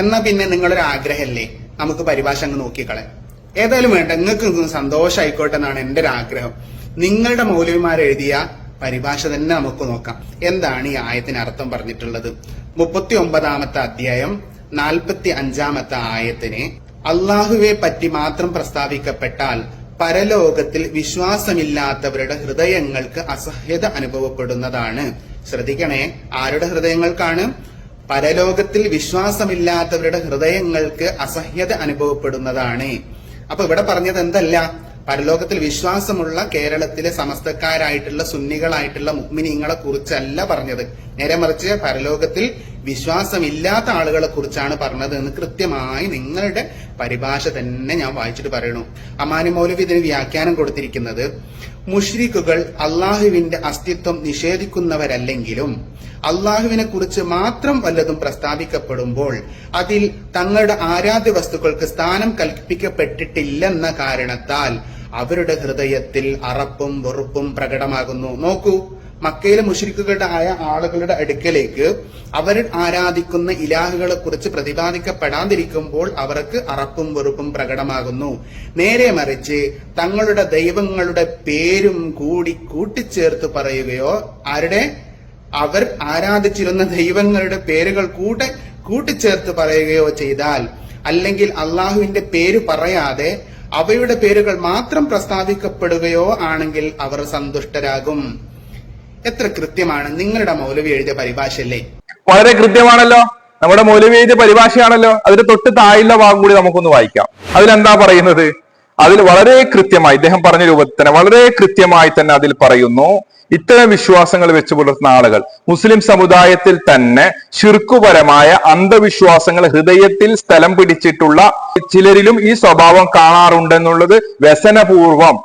എന്നാ പിന്നെ നിങ്ങളൊരു ആഗ്രഹമല്ലേ, നമുക്ക് പരിഭാഷ അങ്ങ് നോക്കിക്കളെ. ഏതായാലും വേണ്ട, നിങ്ങൾക്ക് സന്തോഷമായിക്കോട്ടെ എന്നാണ് എന്റെ ഒരു ആഗ്രഹം. നിങ്ങളുടെ മൗലവിമാർ എഴുതിയ പരിഭാഷ തന്നെ നമുക്ക് നോക്കാം. എന്താണ് ഈ ആയത്തിന് അർത്ഥം പറഞ്ഞിട്ടുള്ളത്? 39-ാമത്തെ അധ്യായം 45-ാമത്തെ ആയത്തിന് അള്ളാഹുവെ പറ്റി മാത്രം പ്രസ്താവിക്കപ്പെട്ടാൽ പരലോകത്തിൽ വിശ്വാസമില്ലാത്തവരുടെ ഹൃദയങ്ങൾക്ക് അസഹ്യത അനുഭവപ്പെടുന്നതാണ്. ശ്രദ്ധിക്കണേ, ആരുടെ ഹൃദയങ്ങൾക്കാണ്? പരലോകത്തിൽ വിശ്വാസമില്ലാത്തവരുടെ ഹൃദയങ്ങൾക്ക് അസഹ്യത അനുഭവപ്പെടുന്നതാണ്. അപ്പൊ ഇവിടെ പറഞ്ഞത് എന്തല്ല? പരലോകത്തിൽ വിശ്വാസമുള്ള കേരളത്തിലെ സമസ്തക്കാരായിട്ടുള്ള സുന്നികളായിട്ടുള്ള മുഅ്മിനീങ്ങളെ കുറിച്ചല്ല പറഞ്ഞത്. നേരെ മറിച്ച് പരലോകത്തിൽ വിശ്വാസമില്ലാത്ത ആളുകളെ കുറിച്ചാണ് പറഞ്ഞത് എന്ന് കൃത്യമായി നിങ്ങളുടെ പരിഭാഷ തന്നെ ഞാൻ വായിച്ചിട്ട് പറയണു. അമാനി മൗലവി ഇതിന് വ്യാഖ്യാനം കൊടുത്തിരിക്കുന്നത്, മുശ്രിക്കുകൾ അള്ളാഹുവിന്റെ അസ്തിത്വം നിഷേധിക്കുന്നവരല്ലെങ്കിലും അള്ളാഹുവിനെ കുറിച്ച് മാത്രം വല്ലതും പ്രസ്താവിക്കപ്പെടുമ്പോൾ അതിൽ തങ്ങളുടെ ആരാധ്യ വസ്തുക്കൾക്ക് സ്ഥാനം കൽപ്പിക്കപ്പെട്ടിട്ടില്ലെന്ന കാരണത്താൽ അവരുടെ ഹൃദയത്തിൽ അറപ്പും വെറുപ്പും പ്രകടമാകുന്നു. നോക്കൂ, മക്കയിലെ മുശ്രിക്കുകളുടെ ആയ ആളുകളുടെ അടുക്കലേക്ക് അവർ ആരാധിക്കുന്ന ഇലാഹുകളെ കുറിച്ച് പ്രതിപാദിക്കപ്പെടാതിരിക്കുമ്പോൾ അവർക്ക് അറപ്പും വെറുപ്പും പ്രകടമാകുന്നു. നേരെ മറിച്ച് തങ്ങളുടെ ദൈവങ്ങളുടെ പേരും കൂടി കൂട്ടിച്ചേർത്ത് പറയുകയോ, അവർ ആരാധിച്ചിരുന്ന ദൈവങ്ങളുടെ പേരുകൾ കൂട്ടിച്ചേർത്ത് പറയുകയോ ചെയ്താൽ, അല്ലെങ്കിൽ അള്ളാഹുവിന്റെ പേര് പറയാതെ അവയുടെ പേരുകൾ മാത്രം പ്രസ്താവിക്കപ്പെടുകയോ ആണെങ്കിൽ അവർ സന്തുഷ്ടരാകും. എത്ര കൃത്യമാണ് നിങ്ങളുടെ മൗലവി എഴുതിയ പരിഭാഷയല്ലേ? വളരെ കൃത്യമാണല്ലോ. നമ്മുടെ മൗലവി എഴുതിയ പരിഭാഷയാണല്ലോ. അതിന് തൊട്ട് താഴെയുള്ള ഭാഗം കൂടി നമുക്കൊന്ന് വായിക്കാം. അതിലെന്താ പറയുന്നത്? അതിൽ വളരെ കൃത്യമായി ഇദ്ദേഹം പറഞ്ഞ രൂപത്തിൽ തന്നെ വളരെ കൃത്യമായി തന്നെ അതിൽ പറയുന്നു, ഇത്തരം വിശ്വാസങ്ങൾ വെച്ച് പുലർത്തുന്ന ആളുകൾ മുസ്ലിം സമുദായത്തിൽ തന്നെ ശിർക്കുപരമായ അന്ധവിശ്വാസങ്ങൾ ഹൃദയത്തിൽ സ്ഥലം പിടിച്ചിട്ടുള്ള ചിലരിലും ഈ സ്വഭാവം കാണാറുണ്ടെന്നുള്ളത് വ്യസനപൂർവം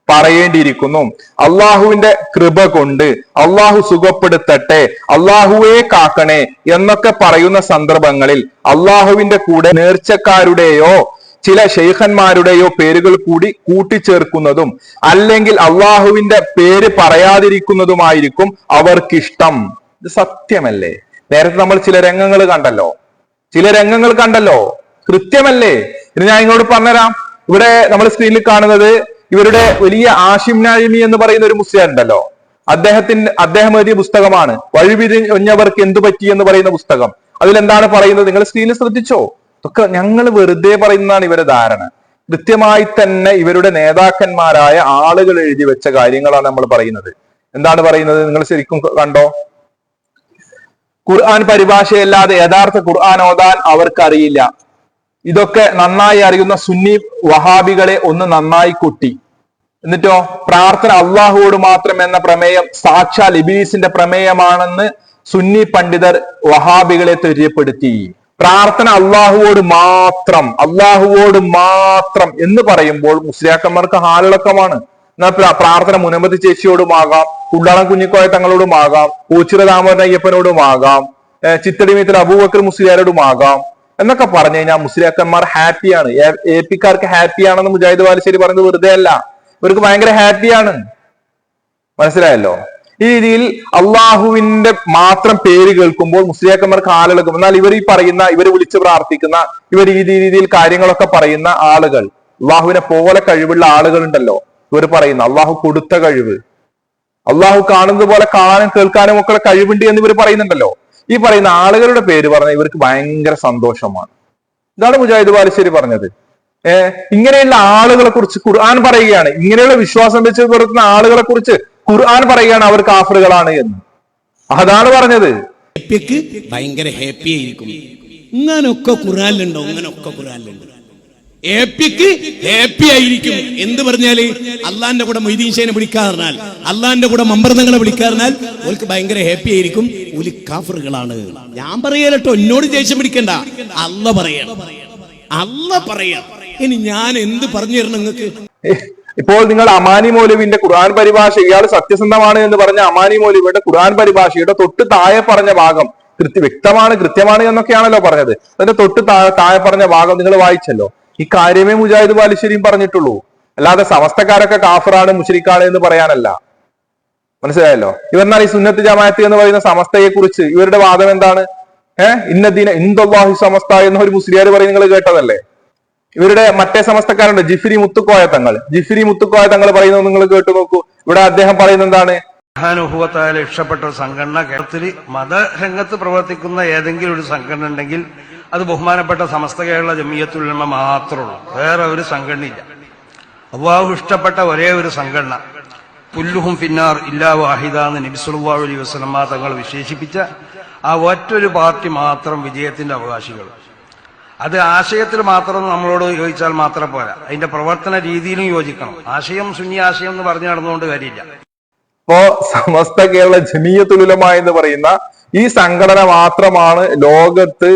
പറയേണ്ടിയിരിക്കുന്നു. അള്ളാഹുവിന്റെ കൃപ കൊണ്ട് അള്ളാഹു സുഖപ്പെടുത്തട്ടെ, അള്ളാഹുവേ കാക്കണേ എന്നൊക്കെ പറയുന്ന സന്ദർഭങ്ങളിൽ അള്ളാഹുവിന്റെ കൂടെ നേർച്ചക്കാരുടെയോ ചില ഷെയ്ഖന്മാരുടെയോ പേരുകൾ കൂടി കൂട്ടിച്ചേർക്കുന്നതും അല്ലെങ്കിൽ അള്ളാഹുവിന്റെ പേര് പറയാതിരിക്കുന്നതുമായിരിക്കും അവർക്കിഷ്ടം. ഇത് സത്യമല്ലേ? നേരത്തെ നമ്മൾ ചില രംഗങ്ങൾ കണ്ടല്ലോ, കൃത്യമല്ലേ? ഇത് ഞാൻ ഇങ്ങോട്ട് പറഞ്ഞുതരാം. ഇവിടെ നമ്മൾ സ്ക്രീനിൽ കാണുന്നത് ഇവരുടെ വലിയ ആഷിം നായിമി എന്ന് പറയുന്ന ഒരു മുസ്ലിം ഉണ്ടല്ലോ. അദ്ദേഹം എഴുതിയ പുസ്തകമാണ് വഴിപിരിഞ്ഞവർക്ക് എന്തു പറ്റി എന്ന് പറയുന്ന പുസ്തകം. അതിലെന്താണ് പറയുന്നത്? നിങ്ങൾ സ്ക്രീനിൽ ശ്രദ്ധിച്ചോ? ഇതൊക്കെ ഞങ്ങൾ വെറുതെ പറയുന്നതാണ് ഇവരുടെ ധാരണ. കൃത്യമായി തന്നെ ഇവരുടെ നേതാക്കന്മാരായ ആളുകൾ എഴുതി വെച്ച കാര്യങ്ങളാണ് നമ്മൾ പറയുന്നത്. എന്താണ് പറയുന്നത്? നിങ്ങൾ ശരിക്കും കണ്ടോ? ഖുർആൻ പരിഭാഷയല്ലാതെ യഥാർത്ഥ ഖുർആൻ ഓതാൻ അവർക്കറിയില്ല. ഇതൊക്കെ നന്നായി അറിയുന്ന സുന്നി വഹാബികളെ ഒന്ന് നന്നായി കൊട്ടി. എന്നിട്ടോ പ്രാർത്ഥന അള്ളാഹുവോട് മാത്രം എന്ന പ്രമേയം സാക്ഷാൽ ഇബ്ലീസിന്റെ പ്രമേയമാണെന്ന് സുന്നി പണ്ഡിതർ വഹാബികളെ തെര്യപ്പെടുത്തി. പ്രാർത്ഥന അള്ളാഹുവോട് മാത്രം എന്ന് പറയുമ്പോൾ മുസ്ലിയാക്കന്മാർക്ക് ഹാലിളക്കമാണ്. എന്നാൽ പ്രാർത്ഥന മുനമ്പത്തി ചേച്ചിയോടുമാകാം, ഉള്ളാളം കുഞ്ഞിക്കോയ തങ്ങളോടുമാകാം, പൂച്ചിറ ദാമോദരൻ അയ്യപ്പനോടുമാകാം, ചിത്തടി മീത്തൽ അബൂബക്കർ മുസ്ലിയാരോടുമാകാം എന്നൊക്കെ പറഞ്ഞു കഴിഞ്ഞാൽ മുസ്ലിയാക്കന്മാർ ഹാപ്പിയാണ്. എ പിക്കാർക്ക് ഹാപ്പിയാണെന്ന് മുജാഹിദ് ബാലുശ്ശേരി പറയുന്നത് വെറുതെ അല്ല, ഇവർക്ക് ഭയങ്കര ഹാപ്പിയാണ്. മനസ്സിലായല്ലോ? ഈ രീതിയിൽ അള്ളാഹുവിന്റെ മാത്രം പേര് കേൾക്കുമ്പോൾ മുസ്ലിയാക്കന്മാർക്ക് ആളുകൾക്കും, എന്നാൽ ഇവർ വിളിച്ച് പ്രാർത്ഥിക്കുന്ന, ഇവർ ഈ രീതിയിൽ കാര്യങ്ങളൊക്കെ പറയുന്ന ആളുകൾ, അള്ളാഹുവിനെ പോലെ കഴിവുള്ള ആളുകൾ ഉണ്ടല്ലോ, ഇവർ പറയുന്ന അള്ളാഹു കൊടുത്ത കഴിവ്, അള്ളാഹു കാണുന്നത് പോലെ കാണാനും കേൾക്കാനും ഒക്കെ കഴിവുണ്ട് എന്ന് ഇവർ പറയുന്നുണ്ടല്ലോ. ഈ പറയുന്ന ആളുകളുടെ പേര് പറഞ്ഞാൽ ഇവർക്ക് ഭയങ്കര സന്തോഷമാണ്. ഇതാണ് മുജാഹിദ് ബാലുശ്ശേരി പറഞ്ഞത്. ഇങ്ങനെയുള്ള ആളുകളെ കുറിച്ച് ഖുർആൻ പറയുകയാണ്. ഇങ്ങനെയുള്ള വിശ്വാസം വെച്ച് പുലർത്തുന്ന ആളുകളെ കുറിച്ച് ഖുർആൻ പറയുകയാണ് അവർ കാഫറുകളാണ് എന്ന്. അതാണ് പറഞ്ഞത്. ഭയങ്കര ഹാപ്പി ആയിരിക്കും. ഇങ്ങനൊക്കെ ഖുർആനിലുണ്ടോ? ഇങ്ങനൊക്കെ ഖുർആനിലുണ്ട്. ഹാപ്പിക്ക് ഹാപ്പി ആയിരിക്കും എന്ത് പറഞ്ഞാല് അള്ളാന്റെ കൂടെ മൊയ്തീൻ ഷേനെ വിളിക്കാറിനാൽ, അള്ളാന്റെ കൂടെ മമ്പർന്നങ്ങളെ വിളിക്കാറിനാൽ ഓൾക്ക് ഭയങ്കര ഹാപ്പി ആയിരിക്കും. ഓല് കാഫറുകളാണ്. ഞാൻ പറയലട്ടോ, എന്നോട് ദേഷ്യം പിടിക്കണ്ട. അള്ള പറയാ. ഇനി ഞാൻ എന്ത് പറഞ്ഞു തരണം നിങ്ങൾക്ക്? ഇപ്പോൾ നിങ്ങൾ അമാനി മൗലവിന്റെ ഖുർആൻ പരിഭാഷ, ഇയാൾ സത്യസന്ധമാണ് എന്ന് പറഞ്ഞ അമാനി മൗലവിയുടെ ഖുർആൻ പരിഭാഷയുടെ തൊട്ട് താഴെ പറഞ്ഞ ഭാഗം കൃത്യമാണ് എന്നൊക്കെയാണല്ലോ പറഞ്ഞത്. അതിന്റെ തൊട്ട് താഴെ പറഞ്ഞ ഭാഗം നിങ്ങൾ വായിച്ചല്ലോ. ഈ കാര്യമേ മുജാഹിദ് ബാലുശ്ശേരിയും പറഞ്ഞിട്ടുള്ളൂ, അല്ലാതെ സമസ്തക്കാരൊക്കെ കാഫറാണ് മുശ്രിക്കാണ് എന്ന് പറയാനല്ല. മനസ്സിലായല്ലോ? ഇവന്നാൽ ഈ സുന്നത്ത് ജമാഅത്ത് എന്ന് പറയുന്ന സമസ്തയെ കുറിച്ച് ഇവരുടെ വാദം എന്താണ്? ഇന്നദീന ഇന്ദല്ലാഹി സമസ്ത എന്ന ഒരു മുസ്ലിയാർ പറയും, നിങ്ങൾ കേട്ടതല്ലേ? ഇവരുടെ മറ്റേ സമസ്തക്കാരുണ്ട്, ജിഫ്രി മുത്തുക്കോയ തങ്ങൾ പറയുന്നത് നിങ്ങൾ കേട്ടു നോക്കൂ. ഇവിടെ അദ്ദേഹം പറയുന്നത് എന്താണ്? ഇഷ്ടപ്പെട്ട ഒരു സംഘടന കേരളത്തിൽ മതരംഗത്ത് പ്രവർത്തിക്കുന്ന ഏതെങ്കിലും ഒരു സംഘടന ഉണ്ടെങ്കിൽ അത് ബഹുമാനപ്പെട്ട സമസ്ത കേരള ജമിയത്തുൽ ഉലമ മാത്രമുള്ളൂ, വേറെ ഒരു സംഘടനയില്ല. അല്ലാഹു ഇഷ്ടപ്പെട്ട ഒരേ ഒരു സംഘടന, കുല്ലുഹും ഫിന്നാർ ഇല്ലാ വാഹിദ എന്ന് നബി സല്ലല്ലാഹു അലൈഹി വസല്ലം തങ്ങൾ വിശേഷിപ്പിച്ച ആ ഒറ്റൊരു പാർട്ടി മാത്രം വിജയത്തിന്റെ അവകാശികൾ. അത് ആശയത്തിൽ മാത്രം നമ്മളോട് യോജിച്ചാൽ മാത്രം പോരാ, അതിന്റെ പ്രവർത്തന രീതിയിലും യോജിക്കണം. ആശയം സുന്നി ആശയം എന്ന് പറഞ്ഞു നടന്നുകൊണ്ട് കാര്യമില്ല. ഇപ്പോ സമസ്ത കേരള ജമിയത്തുൽ ഉലമ എന്ന് പറയുന്ന ഈ സംഘടന മാത്രമാണ് ലോകത്ത്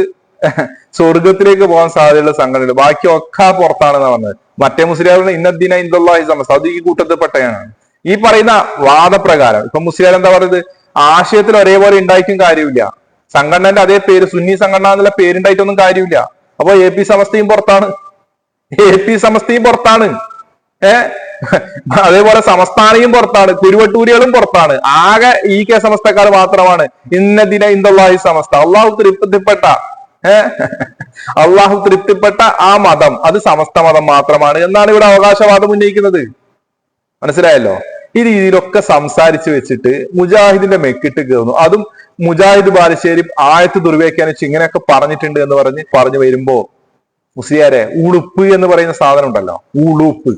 സ്വർഗത്തിലേക്ക് പോകാൻ സാധ്യതയുള്ള സംഘടന. ബാക്കിയൊക്കെ പുറത്താണെന്ന് പറഞ്ഞത്. മറ്റേ മുസ്ലിം ഇന്നദ്ദീന ഇന്ദല്ലാഹി സമസ്ത, അത് ഈ കൂട്ടത്തിൽപ്പെട്ടയാണ്. ഈ പറയുന്ന വാദപ്രകാരം ഇപ്പൊ മുസ്ലിം എന്താ പറയുന്നത്? ആശയത്തിൽ ഒരേപോലെ ഉണ്ടായിട്ടും കാര്യമില്ല. സംഘടനന്റെ അതേ പേര് സുന്നി സംഘടന എന്നുള്ള പേരുണ്ടായിട്ടൊന്നും കാര്യമില്ല. അപ്പൊ എ പി സമസ്തയും പുറത്താണ്. അതേപോലെ സമസ്ഥാനിയും പുറത്താണ്, കുരുവട്ടൂരികളും പുറത്താണ്. ആകെ ഈ കെ സമസ്തക്കാർ മാത്രമാണ് ഇന്നദിന ഇന്ദല്ലാഹി സമസ്ത. അള്ളാഹു തൃപ്തിപ്പെട്ട ആ മതം അത് സമസ്ത മതം മാത്രമാണ് എന്നാണ് ഇവിടെ അവകാശവാദം ഉന്നയിക്കുന്നത്. മനസ്സിലായല്ലോ? ഈ രീതിയിലൊക്കെ സംസാരിച്ചു വെച്ചിട്ട് മുജാഹിദിന്റെ മെക്കിട്ട് കയറുന്നു. അതും മുജാഹിദ് ബാലുശ്ശേരി ആയത്ത് ദുർവ്യാഖ്യാനിച്ച് ഇങ്ങനെയൊക്കെ പറഞ്ഞിട്ടുണ്ട് എന്ന് പറഞ്ഞു വരുമ്പോ മുസ്ലിയാരെ, ഉളുപ്പ് എന്ന് പറയുന്ന സാധനം ഉണ്ടല്ലോ, ഉളുപ്പ്,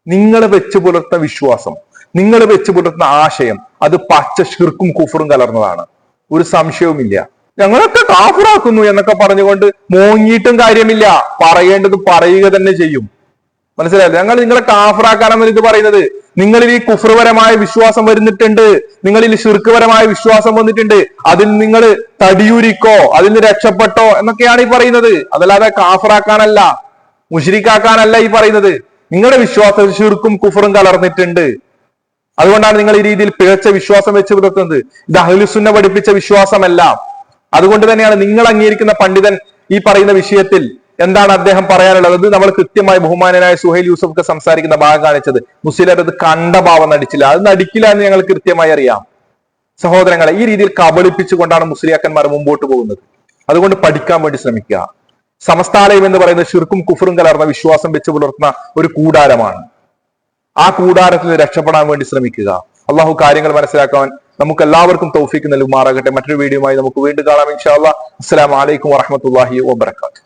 നിങ്ങൾ വെച്ച് പുലർത്തുന്ന വിശ്വാസം, നിങ്ങൾ വെച്ച് പുലർത്തുന്ന ആശയം, അത് പച്ച ശിർക്കും കുഫറും കലർന്നതാണ്. ഒരു സംശയവുമില്ല. ഞങ്ങളൊക്കെ കാഫിറാക്കുന്നു എന്നൊക്കെ പറഞ്ഞുകൊണ്ട് മോങ്ങിയിട്ടും കാര്യമില്ല. പറയേണ്ടത് പറയുക തന്നെ ചെയ്യും. മനസ്സിലായില്ലേ? ഞങ്ങൾ നിങ്ങളെ കാഫിറാക്കാനെന്ന് ഇത് പറയുന്നത്. നിങ്ങളിൽ ഈ കുഫ്റുപരമായ വിശ്വാസം വരുന്നിട്ടുണ്ട്, നിങ്ങളിൽ ശിർക്കുപരമായ വിശ്വാസം വന്നിട്ടുണ്ട്, അതിൽ നിങ്ങൾ തടിയൂരിക്കോ, അതിൽ നിന്ന് രക്ഷപ്പെട്ടോ എന്നൊക്കെയാണ് ഈ പറയുന്നത്. അതല്ലാതെ കാഫിറാക്കാനല്ല, മുശ്രിക്കാക്കാനല്ല ഈ പറയുന്നത്. നിങ്ങളുടെ വിശ്വാസം ശിർക്കും കുഫറും കലർന്നിട്ടുണ്ട്. അതുകൊണ്ടാണ് നിങ്ങൾ ഈ രീതിയിൽ പിഴച്ച വിശ്വാസം വെച്ച് പുലർത്തുന്നത്. ഇത് അഹ്ലുസുന്ന പഠിപ്പിച്ച വിശ്വാസമല്ല. അതുകൊണ്ട് തന്നെയാണ് നിങ്ങൾ അംഗീകരിക്കുന്ന പണ്ഡിതൻ ഈ പറയുന്ന വിഷയത്തിൽ എന്താണ് അദ്ദേഹം പറയാനുള്ളത്, അത് നമ്മൾ കൃത്യമായി ബഹുമാനനായ സുഹൈൽ യൂസഫ് ഒക്കെ സംസാരിക്കുന്ന ഭാഗം കാണിച്ചത്. മുസ്ലിം അത് കണ്ട ഭാവം നടിച്ചില്ല, അത് നടിക്കില്ല എന്ന് ഞങ്ങൾ കൃത്യമായി അറിയാം. സഹോദരങ്ങളെ, ഈ രീതിയിൽ കബളിപ്പിച്ചുകൊണ്ടാണ് മുസ്ലിയാക്കന്മാർ മുമ്പോട്ട് പോകുന്നത്. അതുകൊണ്ട് പഠിക്കാൻ വേണ്ടി ശ്രമിക്കുക. സമസ്താലയം എന്ന് പറയുന്നത് ശിർക്കും കുഫറും കലർന്ന വിശ്വാസം വെച്ച് പുലർത്തുന്ന ഒരു കൂടാരമാണ്. ആ കൂടാരത്തിൽ രക്ഷപ്പെടാൻ വേണ്ടി ശ്രമിക്കുക. അള്ളാഹു കാര്യങ്ങൾ മനസ്സിലാക്കാൻ നമുക്ക് എല്ലാവർക്കും തൗഫീക്ക് നൽകുമാറാകട്ടെ. മറ്റൊരു വീഡിയോയുമായി നമുക്ക് വീണ്ടും കാണാം ഇൻഷാ അല്ലാഹ്. അസ്സലാമു അലൈക്കും വറഹ്മത്തുള്ളാഹി വബറകാതുഹു.